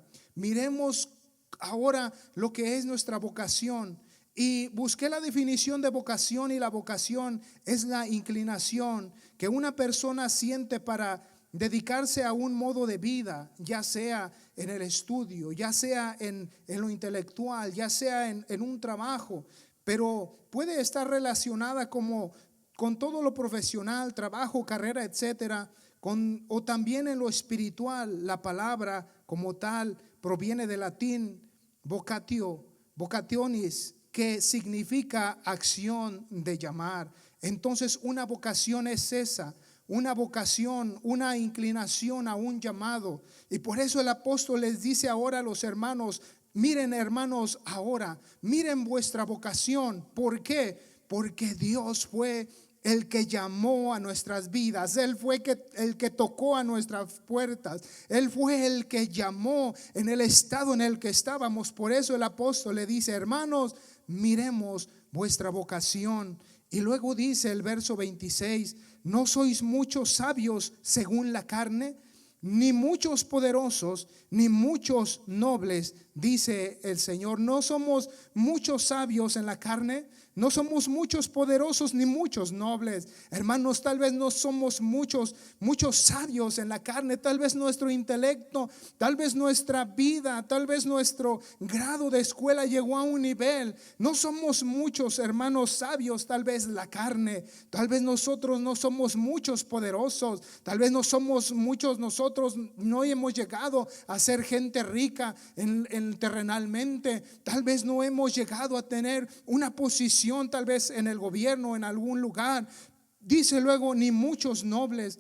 lo que es nuestra vocación. Y busqué la definición de vocación, y la vocación es la inclinación que una persona siente para dedicarse a un modo de vida, ya sea en el estudio, ya sea en lo intelectual, ya sea en un trabajo, pero puede estar relacionada con todo lo profesional, trabajo, carrera, etcétera, o también en lo espiritual. La palabra como tal proviene del latín vocationis, que significa acción de llamar. Entonces una vocación es esa, una vocación, una inclinación a un llamado. Y por eso el apóstol les dice ahora a los hermanos: miren, hermanos, ahora, miren vuestra vocación. ¿Por qué? Porque Dios fue el que llamó a nuestras vidas. Él fue el que tocó a nuestras puertas. Él fue el que llamó en el estado en el que estábamos. Por eso el apóstol le dice: hermanos, miremos vuestra vocación. Y luego dice el verso 26: no sois muchos sabios según la carne, ni muchos poderosos, ni muchos nobles, dice el Señor. No somos muchos sabios en la carne, no somos muchos poderosos, ni muchos nobles. Hermanos, tal vez no somos muchos sabios en la carne. Tal vez nuestro intelecto, tal vez nuestra vida, tal vez nuestro grado de escuela llegó a un nivel. No somos muchos, hermanos, sabios, tal vez la carne. Tal vez nosotros no somos muchos poderosos. Tal vez no somos muchos, nosotros no hemos llegado a ser gente rica terrenalmente. Tal vez no hemos llegado a tener una posición, tal vez en el gobierno, en algún lugar. Dice luego: ni muchos nobles.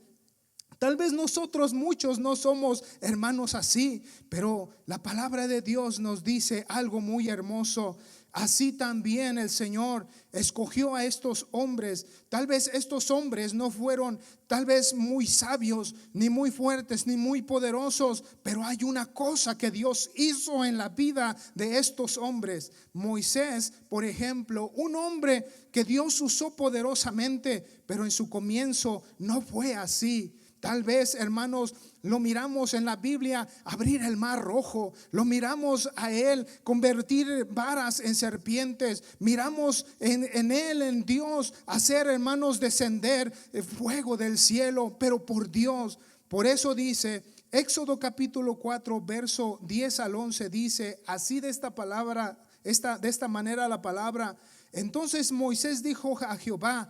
Tal vez nosotros muchos no somos, hermanos, así, pero la palabra de Dios nos dice algo muy hermoso. Así también el Señor escogió a estos hombres. Tal vez estos hombres no fueron tal vez muy sabios, ni muy fuertes, ni muy poderosos, pero hay una cosa que Dios hizo en la vida de estos hombres. Moisés, por ejemplo, un hombre que Dios usó poderosamente, pero en su comienzo no fue así. Tal vez, hermanos, lo miramos en la Biblia abrir el mar rojo, lo miramos a Él convertir varas en serpientes, miramos en Él, en Dios, hacer, hermanos, descender fuego del cielo, pero por Dios. Por eso dice Éxodo capítulo 4 verso 10 al 11, dice así de esta palabra, de esta manera la palabra: entonces Moisés dijo a Jehová: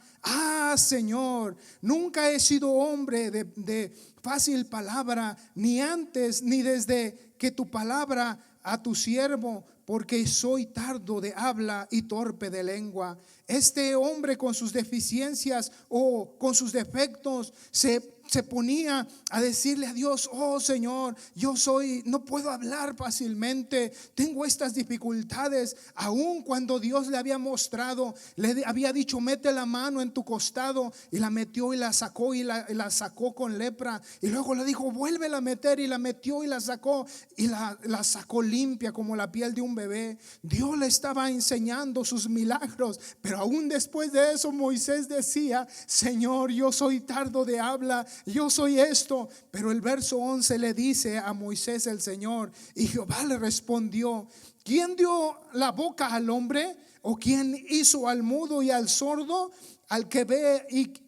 Señor, nunca he sido hombre de fácil palabra, ni antes ni desde que tu palabra a tu siervo, porque soy tardo de habla y torpe de lengua. Este hombre con sus deficiencias o con sus defectos se ponía a decirle a Dios: oh Señor, no puedo hablar fácilmente, tengo estas dificultades. Aun cuando Dios le había mostrado, le había dicho: mete la mano en tu costado, y la metió y la sacó, y la sacó con lepra, y luego le dijo: vuélvela a meter, y la metió y la sacó, y la sacó limpia como la piel de un bebé. Dios le estaba enseñando sus milagros, pero aún después de eso Moisés decía: Señor, yo soy tardo de habla, yo soy esto. Pero el verso 11 le dice a Moisés el Señor, y Jehová le respondió: ¿quién dio la boca al hombre? ¿O quién hizo al mudo y al sordo, al que ve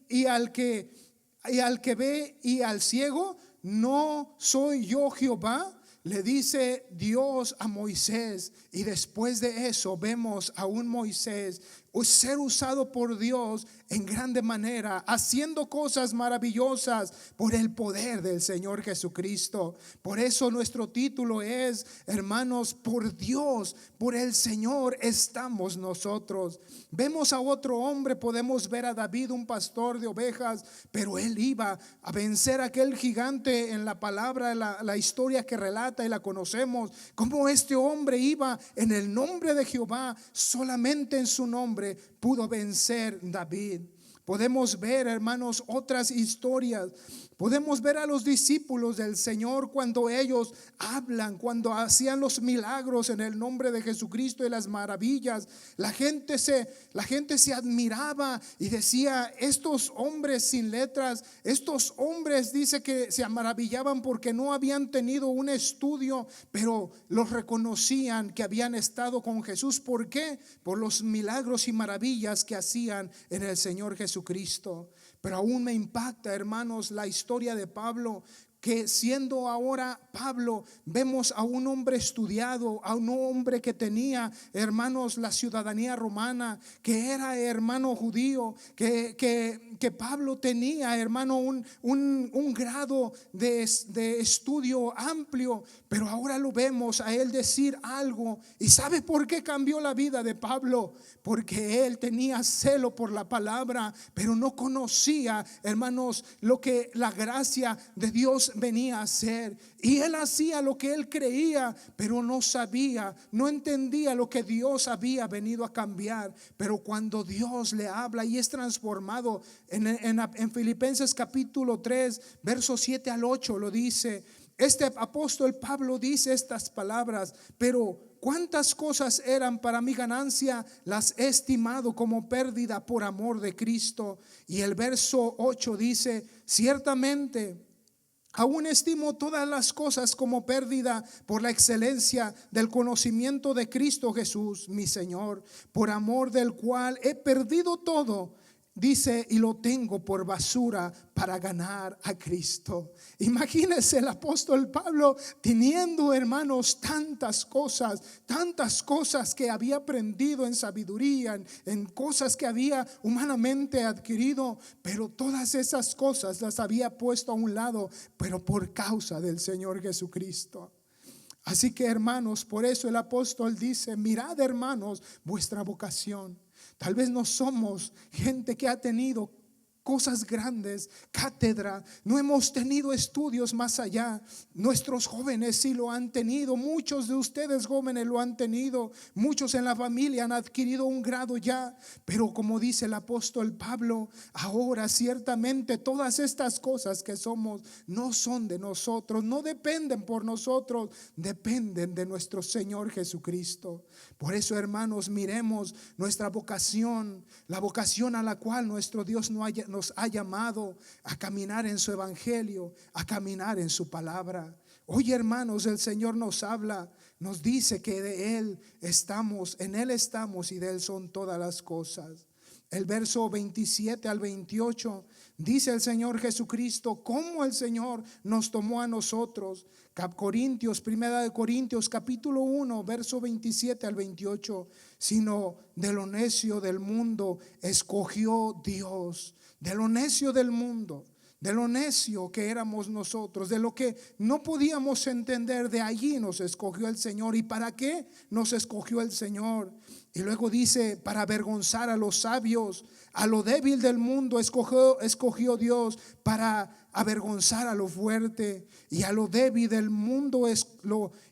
y al que ve y al ciego? ¿No soy yo Jehová? le dice Dios a Moisés, y después de eso vemos a un Moisés ser usado por Dios en grande manera, haciendo cosas maravillosas por el poder del Señor Jesucristo. Por eso nuestro título es, hermanos, por Dios, por el Señor estamos nosotros. Vemos a otro hombre, podemos ver a David, un pastor de ovejas, pero él iba a vencer a aquel gigante en la palabra, la historia que relata y la conocemos, como este hombre iba en el nombre de Jehová, solamente en su nombre pudo vencer David. Podemos ver, hermanos, otras historias. Podemos ver a los discípulos del Señor cuando ellos hablan, cuando hacían los milagros en el nombre de Jesucristo y las maravillas. La gente se admiraba y decía, estos hombres sin letras, estos hombres, dice que se maravillaban porque no habían tenido un estudio, pero los reconocían que habían estado con Jesús. ¿Por qué? Por los milagros y maravillas que hacían en el Señor Jesucristo. Pero aún me impacta, hermanos, la historia de Pablo, que siendo ahora Pablo, vemos a un hombre estudiado, a un hombre que tenía, hermanos, la ciudadanía romana, que era hermano judío, que Pablo tenía, hermano, un grado de estudio amplio, pero ahora lo vemos a él decir algo. ¿Y sabe por qué cambió la vida de Pablo? Porque él tenía celo por la palabra, pero no conocía, hermanos, lo que la gracia de Dios venía a hacer. Y él hacía lo que él creía, pero no sabía, no entendía lo que Dios había venido a cambiar. Pero cuando Dios le habla y es transformado, en Filipenses capítulo 3, versos 7 al 8 lo dice. Este apóstol Pablo dice estas palabras: pero cuántas cosas eran para mi ganancia, las he estimado como pérdida por amor de Cristo. Y el verso 8 dice: ciertamente aún estimo todas las cosas como pérdida por la excelencia del conocimiento de Cristo Jesús, mi Señor, por amor del cual he perdido todo. Dice, y lo tengo por basura para ganar a Cristo. Imagínense el apóstol Pablo teniendo, hermanos, tantas cosas que había aprendido en sabiduría, en cosas que había humanamente adquirido, pero todas esas cosas las había puesto a un lado, pero por causa del Señor Jesucristo. Así que, hermanos, por eso el apóstol dice: mirad, hermanos, vuestra vocación. Tal vez no somos gente que ha tenido cosas grandes, cátedra, no hemos tenido estudios más allá. Nuestros jóvenes sí lo han tenido, muchos de ustedes jóvenes lo han tenido, muchos en la familia han adquirido un grado ya. Pero como dice el apóstol Pablo, ahora ciertamente todas estas cosas que somos no son de nosotros, no dependen por nosotros, dependen de nuestro Señor Jesucristo. Por eso, hermanos, miremos nuestra vocación, la vocación a la cual nuestro Dios nos ha llamado a caminar en su evangelio, a caminar en su palabra. Hoy, hermanos, el Señor nos habla, nos dice que de Él estamos, en Él estamos y de Él son todas las cosas. El verso 27 al 28 dice el Señor Jesucristo cómo el Señor nos tomó a nosotros. Primera de Corintios capítulo 1 verso 27 al 28. Sino de lo necio del mundo escogió Dios, de lo necio del mundo, de lo necio que éramos nosotros, de lo que no podíamos entender, de allí nos escogió el Señor. ¿Y para qué nos escogió el Señor? Y luego dice: para avergonzar a los sabios, a lo débil del mundo escogió Dios, para avergonzar a lo fuerte, y a lo débil del mundo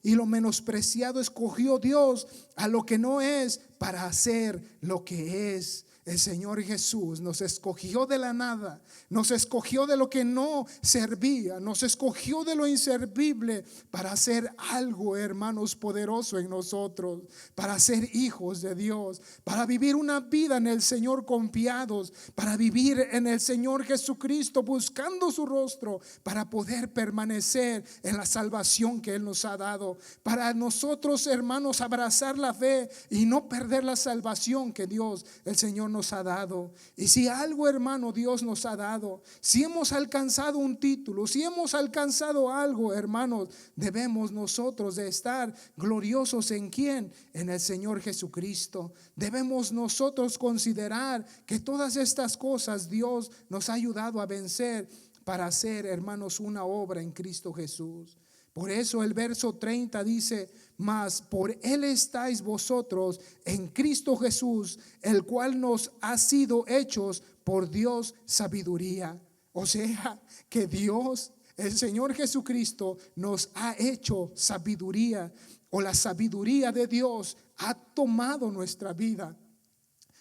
y lo menospreciado escogió Dios, a lo que no es, para hacer lo que es. El Señor Jesús nos escogió de la nada, nos escogió de lo que no servía, nos escogió de lo inservible para hacer algo, hermanos, poderoso en nosotros, para ser hijos de Dios, para vivir una vida en el Señor confiados, para vivir en el Señor Jesucristo buscando su rostro, para poder permanecer en la salvación que Él nos ha dado, para nosotros, hermanos, abrazar la fe y no perder la salvación que Dios, el Señor, nos ha dado. Y si algo, hermano, Dios nos ha dado, si hemos alcanzado un título, si hemos alcanzado algo, hermanos, debemos nosotros de estar gloriosos ¿en quién? En el Señor Jesucristo. Debemos nosotros considerar que todas estas cosas Dios nos ha ayudado a vencer para hacer, hermanos, una obra en Cristo Jesús. Por eso el verso 30 dice: mas por Él estáis vosotros en Cristo Jesús, el cual nos ha sido hechos por Dios sabiduría. O sea, que Dios, el Señor Jesucristo, nos ha hecho sabiduría, o la sabiduría de Dios ha tomado nuestra vida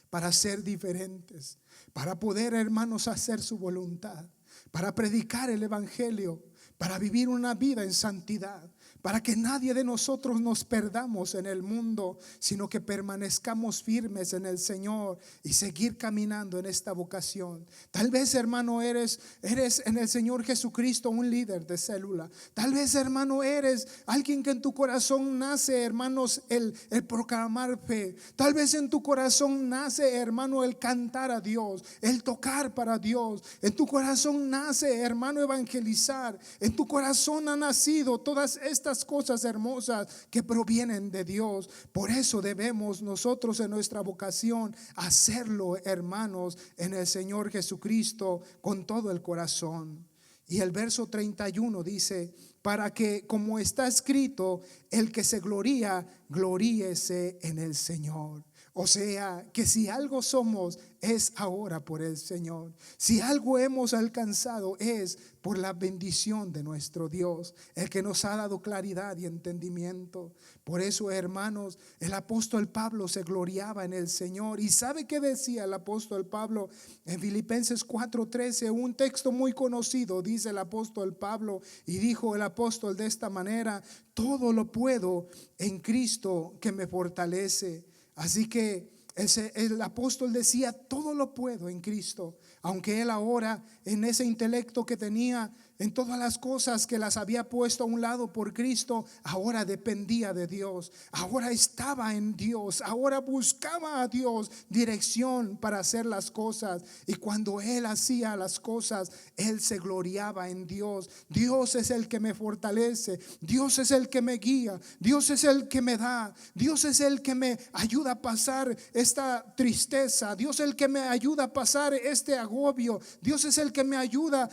para ser diferentes, para poder, hermanos, hacer su voluntad, para predicar el evangelio, para vivir una vida en santidad, para que nadie de nosotros nos perdamos en el mundo, sino que permanezcamos firmes en el Señor y seguir caminando en esta vocación. Tal vez, hermano, eres en el Señor Jesucristo un líder de célula. Tal vez, hermano, eres alguien que en tu corazón nace, hermanos, el proclamar fe. Tal vez en tu corazón nace, hermano, el cantar a Dios, el tocar para Dios. En tu corazón nace, hermano, evangelizar. En tu corazón ha nacido todas estas cosas hermosas que provienen de Dios. Por eso debemos nosotros en nuestra vocación hacerlo, hermanos, en el Señor Jesucristo con todo el corazón. Y el verso 31 dice: para que, como está escrito, el que se gloría, gloríese en el Señor. O sea, que si algo somos, es ahora por el Señor. Si algo hemos alcanzado, es por la bendición de nuestro Dios, el que nos ha dado claridad y entendimiento. Por eso, hermanos, el apóstol Pablo se gloriaba en el Señor. ¿Y sabe qué decía el apóstol Pablo en Filipenses 4:13? Un texto muy conocido, dice el apóstol Pablo, y dijo el apóstol de esta manera: todo lo puedo en Cristo que me fortalece. Así que el apóstol decía: todo lo puedo en Cristo. Aunque él ahora, en ese intelecto que tenía, en todas las cosas que las había puesto a un lado por Cristo, ahora dependía de Dios, ahora estaba en Dios, ahora buscaba a Dios dirección para hacer las cosas. Y cuando él hacía las cosas, él se gloriaba en Dios. Dios es el que me fortalece, Dios es el que me guía, Dios es el que me da, Dios es el que me ayuda a pasar esta tristeza, Dios es el que me ayuda a pasar este agobio, Dios es el que me ayuda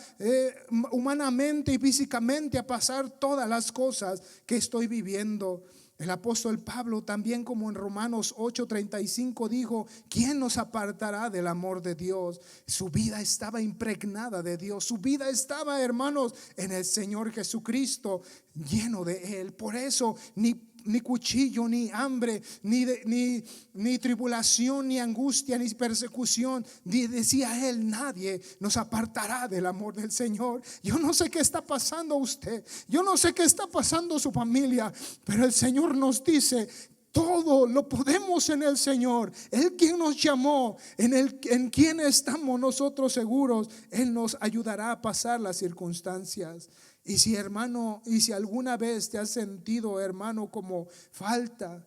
humanamente y físicamente a pasar todas las cosas que estoy viviendo. El apóstol Pablo también, como en Romanos 8:35 dijo: ¿quién nos apartará del amor de Dios? Su vida estaba impregnada de Dios, su vida estaba, hermanos, en el Señor Jesucristo, lleno de Él. Por eso ni cuchillo, ni hambre, ni tribulación, ni angustia, ni persecución, decía él, nadie nos apartará del amor del Señor. Yo no sé qué está pasando a usted, yo no sé qué está pasando a su familia, pero el Señor nos dice: todo lo podemos en el Señor. Él quien nos llamó, en quien estamos nosotros seguros, Él nos ayudará a pasar las circunstancias. Y si, hermano, y si alguna vez te has sentido, hermano, como falta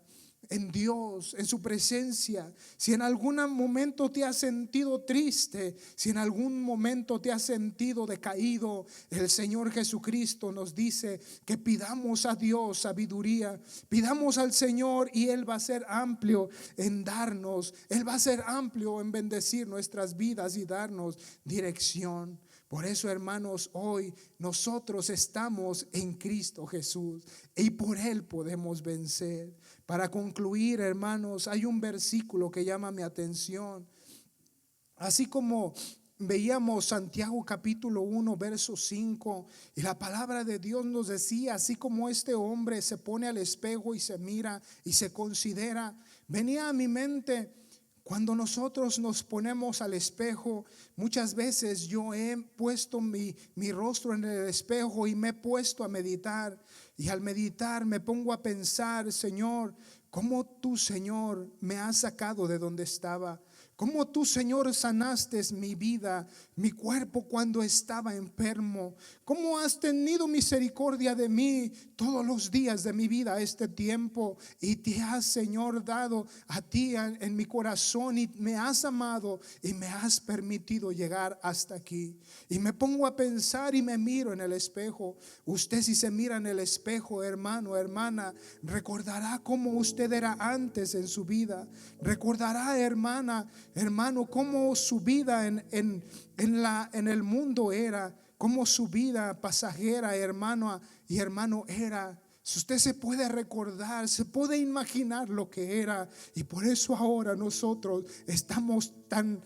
en Dios, en su presencia, si en algún momento te has sentido triste, si en algún momento te has sentido decaído, el Señor Jesucristo nos dice que pidamos a Dios sabiduría, pidamos al Señor, y Él va a ser amplio en darnos, Él va a ser amplio en bendecir nuestras vidas y darnos dirección. Por eso, hermanos, hoy nosotros estamos en Cristo Jesús y por Él podemos vencer. Para concluir, hermanos, hay un versículo que llama mi atención. Así como veíamos Santiago capítulo 1 verso 5, y la palabra de Dios nos decía: así como este hombre se pone al espejo y se mira y se considera, venía a mi mente: cuando nosotros nos ponemos al espejo, muchas veces yo he puesto mi rostro en el espejo y me he puesto a meditar. Y al meditar me pongo a pensar: Señor, ¿cómo tú, Señor, me has sacado de donde estaba? Cómo tú, Señor, sanaste mi vida, mi cuerpo cuando estaba enfermo. Cómo has tenido misericordia de mí todos los días de mi vida, este tiempo. Y te has, Señor, dado a ti en mi corazón, y me has amado y me has permitido llegar hasta aquí. Y me pongo a pensar y me miro en el espejo. Usted, si se mira en el espejo, hermano, hermana, recordará cómo usted era antes en su vida. Recordará, hermana, hermano, cómo su vida en el mundo era, cómo su vida pasajera, hermano y hermano, era. Si usted se puede recordar, se puede imaginar lo que era. Y por eso ahora nosotros estamos tan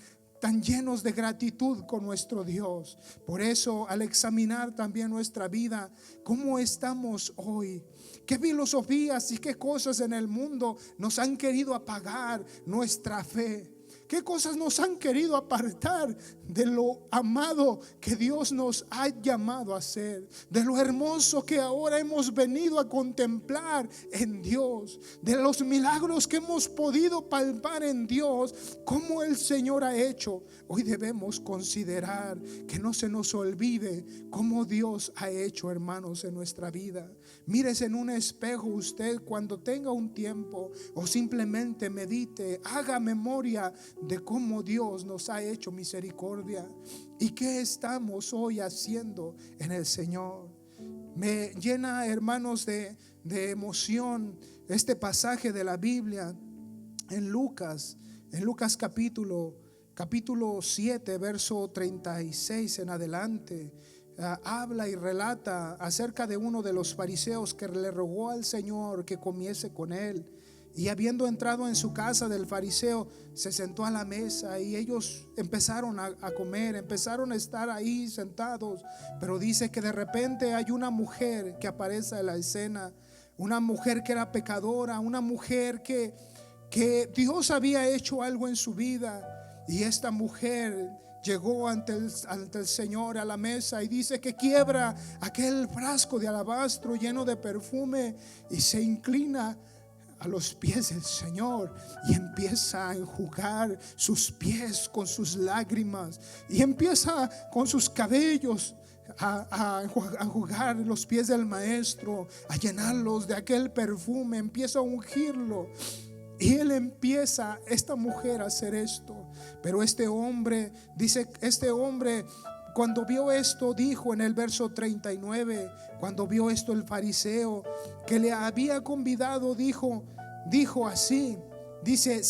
llenos de gratitud con nuestro Dios. Por eso, al examinar también nuestra vida, ¿cómo estamos hoy? ¿Qué filosofías y qué cosas en el mundo nos han querido apagar nuestra fe? ¿Qué cosas nos han querido apartar de lo amado que Dios nos ha llamado a ser? De lo hermoso que ahora hemos venido a contemplar en Dios. De los milagros que hemos podido palpar en Dios, como el Señor ha hecho. Hoy debemos considerar que no se nos olvide cómo Dios ha hecho, hermanos, en nuestra vida. Mírese en un espejo usted cuando tenga un tiempo, o simplemente medite, haga memoria de cómo Dios nos ha hecho misericordia y qué estamos hoy haciendo en el Señor. Me llena, hermanos, de emoción este pasaje de la Biblia en Lucas capítulo 7, verso 36 en adelante. Habla y relata acerca de uno de los fariseos que le rogó al Señor que comiese con él. Y habiendo entrado en su casa del fariseo, se sentó a la mesa y ellos empezaron a comer, empezaron a estar ahí sentados. Pero dice que de repente hay una mujer que aparece en la escena, una mujer que era pecadora, una mujer que Dios había hecho algo en su vida. Y esta mujer llegó ante el Señor a la mesa y dice que quiebra aquel frasco de alabastro lleno de perfume y se inclina a los pies del Señor y empieza a enjugar sus pies con sus lágrimas, y empieza con sus cabellos a enjugar los pies del Maestro, a llenarlos de aquel perfume, empieza a ungirlo. Y esta mujer a hacer esto. Pero este hombre, dice, cuando vio esto, dijo en el verso 39, cuando vio esto el fariseo que le había convidado, dijo así, dice: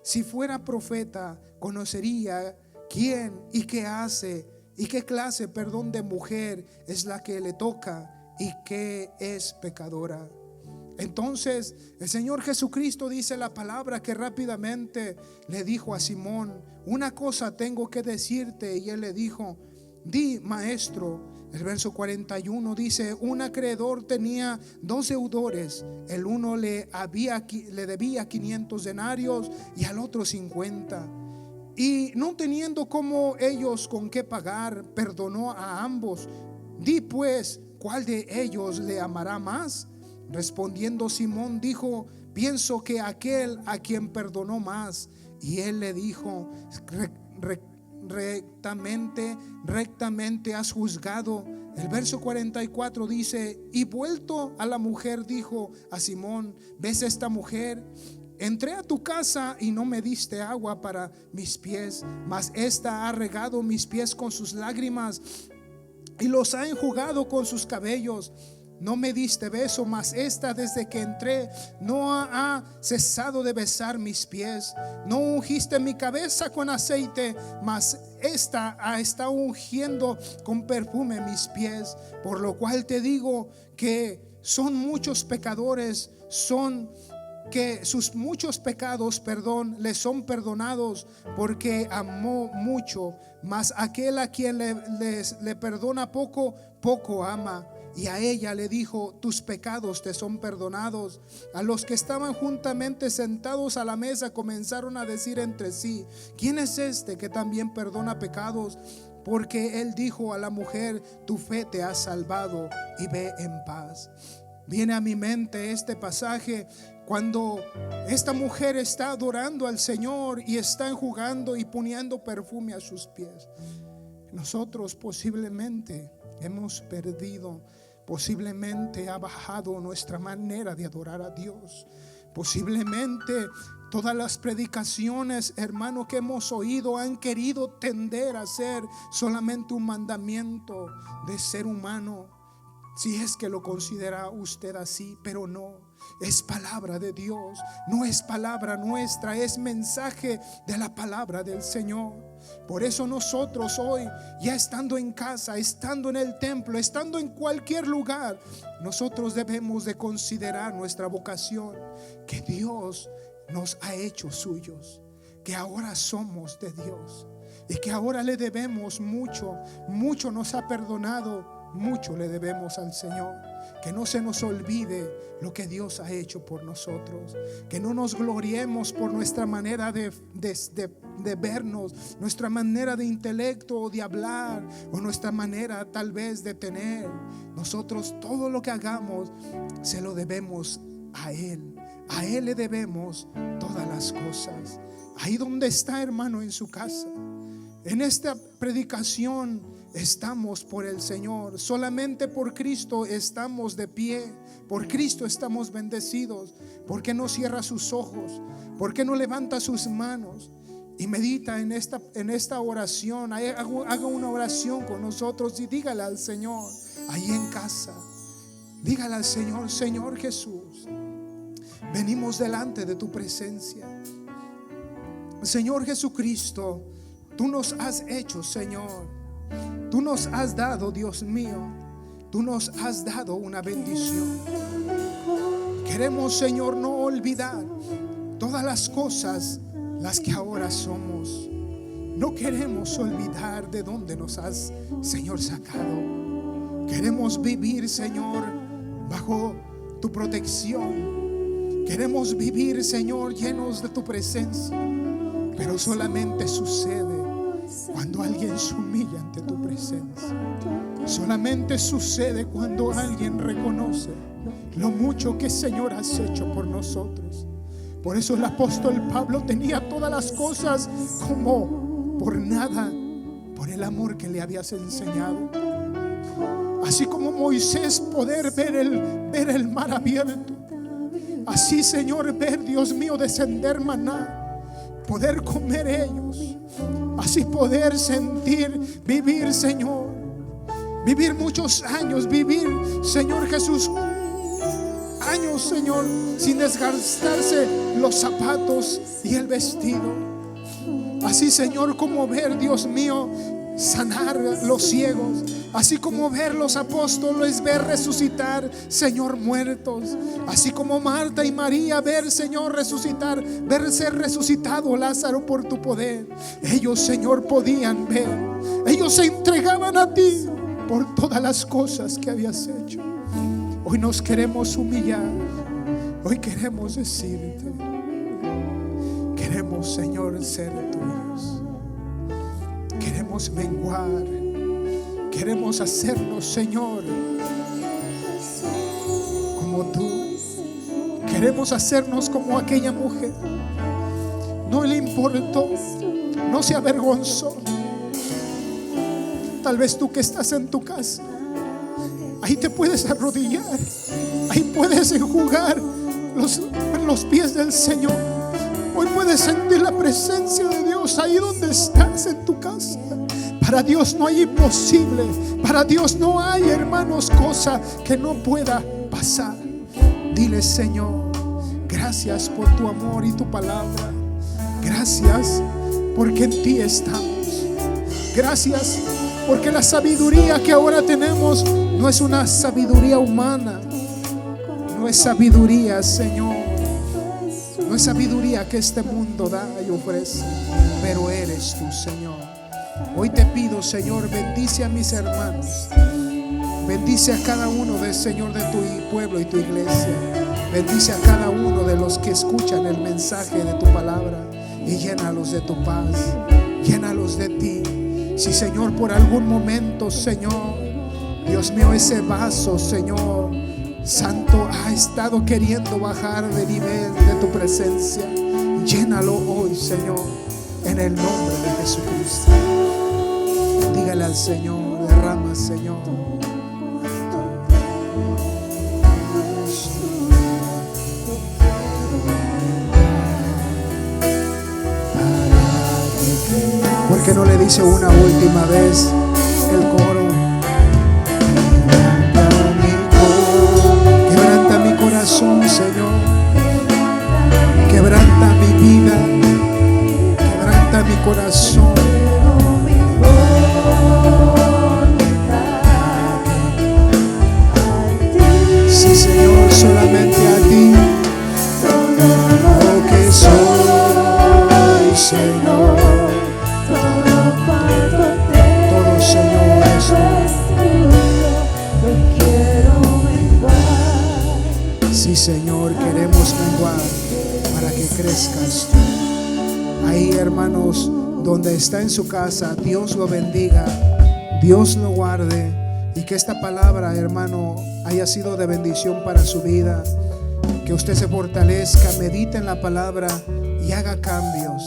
si fuera profeta, conocería quién y qué hace y qué clase, de mujer es la que le toca y que es pecadora. Entonces el Señor Jesucristo dice la palabra que rápidamente le dijo a Simón: una cosa tengo que decirte. Y él le dijo: di, maestro. El verso 41 dice: un acreedor tenía 2 deudores. El uno le debía 500 denarios y al otro 50. Y no teniendo como ellos con qué pagar, perdonó a ambos. Di pues, ¿cuál de ellos le amará más? Respondiendo Simón dijo: pienso que aquel a quien perdonó más. Y él le dijo: rectamente has juzgado. El verso 44 dice: y vuelto a la mujer dijo a Simón: ¿ves esta mujer? Entré a tu casa y no me diste agua para mis pies, mas esta ha regado mis pies con sus lágrimas y los ha enjugado con sus cabellos. No me diste beso, mas esta desde que entré no ha cesado de besar mis pies. No ungiste mi cabeza con aceite, mas esta está ungiendo con perfume mis pies. Por lo cual te digo que son muchos pecadores, que sus muchos pecados, les son perdonados, porque amó mucho. Mas aquel a quien le perdona poco, poco ama. Y a ella le dijo: tus pecados te son perdonados. A los que estaban juntamente sentados a la mesa comenzaron a decir entre sí: ¿quién es este que también perdona pecados? Porque él dijo a la mujer: tu fe te ha salvado y ve en paz. Viene a mi mente este pasaje Cuando esta mujer está adorando al Señor y está enjugando y poniendo perfume a sus pies, nosotros posiblemente hemos perdido, posiblemente ha bajado nuestra manera de adorar a Dios. Posiblemente todas las predicaciones, hermano, que hemos oído han querido tender a ser solamente un mandamiento de ser humano, si es que lo considera usted así, pero no. Es palabra de Dios, no es palabra nuestra, es mensaje de la palabra del Señor. Por eso nosotros hoy, ya estando en casa, estando en el templo, estando en cualquier lugar, nosotros debemos de considerar nuestra vocación, que Dios nos ha hecho suyos, que ahora somos de Dios y que ahora le debemos mucho. Mucho nos ha perdonado, mucho le debemos al Señor. Que no se nos olvide lo que Dios ha hecho por nosotros. Que no nos gloriemos por nuestra manera de vernos, nuestra manera de intelecto o de hablar, o nuestra manera tal vez de tener. Nosotros todo lo que hagamos se lo debemos a Él. A Él le debemos todas las cosas. Ahí donde está, hermano, en su casa, en esta predicación, estamos por el Señor. Solamente por Cristo estamos de pie. Por Cristo estamos bendecidos. ¿Por qué no cierra sus ojos? ¿Por qué no levanta sus manos y medita en esta oración? Haga una oración con nosotros y dígale al Señor ahí en casa. Dígale al Señor: Señor Jesús, venimos delante de tu presencia. Señor Jesucristo, tú nos has hecho, Señor. Tú nos has dado, Dios mío, tú nos has dado una bendición. Queremos, Señor, no olvidar todas las cosas las que ahora somos. No queremos olvidar de dónde nos has, Señor, sacado. Queremos vivir, Señor, bajo tu protección. Queremos vivir, Señor, llenos de tu presencia. Pero solamente sucede cuando alguien se humilla ante tu presencia. Solamente sucede cuando alguien reconoce lo mucho que, Señor, has hecho por nosotros. Por eso el apóstol Pablo tenía todas las cosas como por nada, por el amor que le habías enseñado. Así como Moisés poder ver el mar abierto, así, Señor, ver, Dios mío, descender maná, poder comer ellos. Así poder sentir, vivir, Señor, vivir muchos años, vivir, Señor Jesús, años, Señor, sin desgastarse los zapatos y el vestido. Así, Señor, como ver, Dios mío, sanar los ciegos. Así como ver los apóstoles, ver resucitar, Señor, muertos. Así como Marta y María, ver, Señor, resucitar, ver ser resucitado Lázaro por tu poder. Ellos, Señor, podían ver. Ellos se entregaban a ti por todas las cosas que habías hecho. Hoy nos queremos humillar. Hoy queremos decirte: queremos, Señor, ser tuyos. Queremos menguar. Queremos hacernos, Señor, como tú. Queremos hacernos como aquella mujer. No le importó, no se avergonzó. Tal vez tú que estás en tu casa, ahí te puedes arrodillar, ahí puedes enjugar los pies del Señor. Hoy puedes sentir la presencia de Dios ahí donde estás en tu casa. Para Dios no hay imposible. Para Dios no hay, hermanos, cosa que no pueda pasar. Dile: Señor, gracias por tu amor y tu palabra. Gracias porque en ti estamos. Gracias porque la sabiduría que ahora tenemos no es una sabiduría humana. No es sabiduría, Señor. No es sabiduría que este mundo da y ofrece, pero eres tú, Señor. Hoy te pido, Señor, bendice a mis hermanos. Bendice a cada uno Señor, de tu pueblo y tu iglesia. Bendice a cada uno de los que escuchan el mensaje de tu palabra y llénalos de tu paz, llénalos de ti. Si, Señor, por algún momento, Señor, Dios mío, ese vaso, Señor, Santo ha estado queriendo bajar de nivel de tu presencia. Llénalo hoy, Señor, en el nombre de Jesucristo. Dígale al Señor, derrama, Señor. ¿Por qué no le dice una última vez el coro? Quebranta mi corazón, Señor. Quebranta mi vida. Quebranta mi corazón. Sí, Señor, solamente a ti. Lo que soy, Señor. Todo, Señor, es tuyo. Sí, Señor, queremos menguar para que crezcas tú. Ahí, hermanos, donde está en su casa, Dios lo bendiga, Dios lo guarde, y que esta palabra, hermano, haya sido de bendición para su vida. Que usted se fortalezca, medite en la palabra y haga cambios.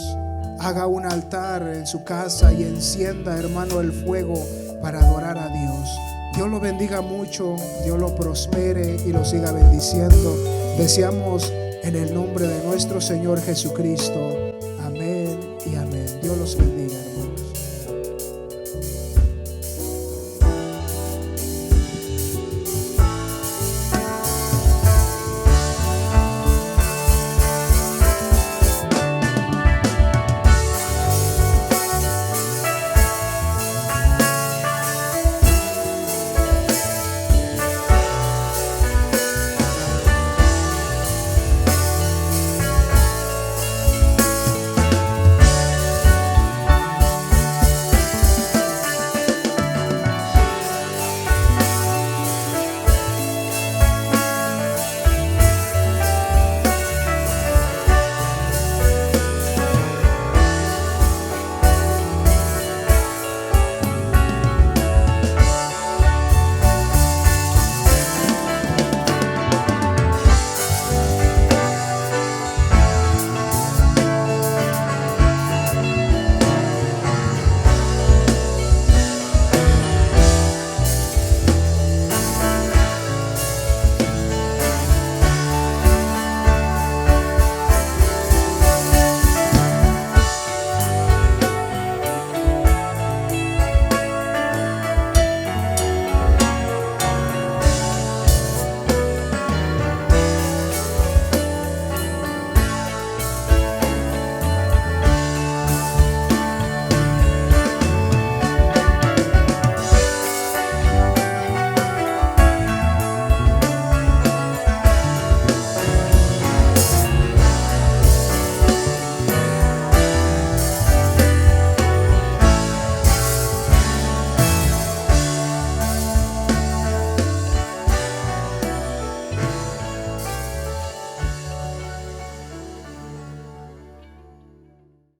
Haga un altar en su casa y encienda, hermano, el fuego para adorar a Dios. Dios lo bendiga mucho, Dios lo prospere y lo siga bendiciendo. Deseamos en el nombre de nuestro Señor Jesucristo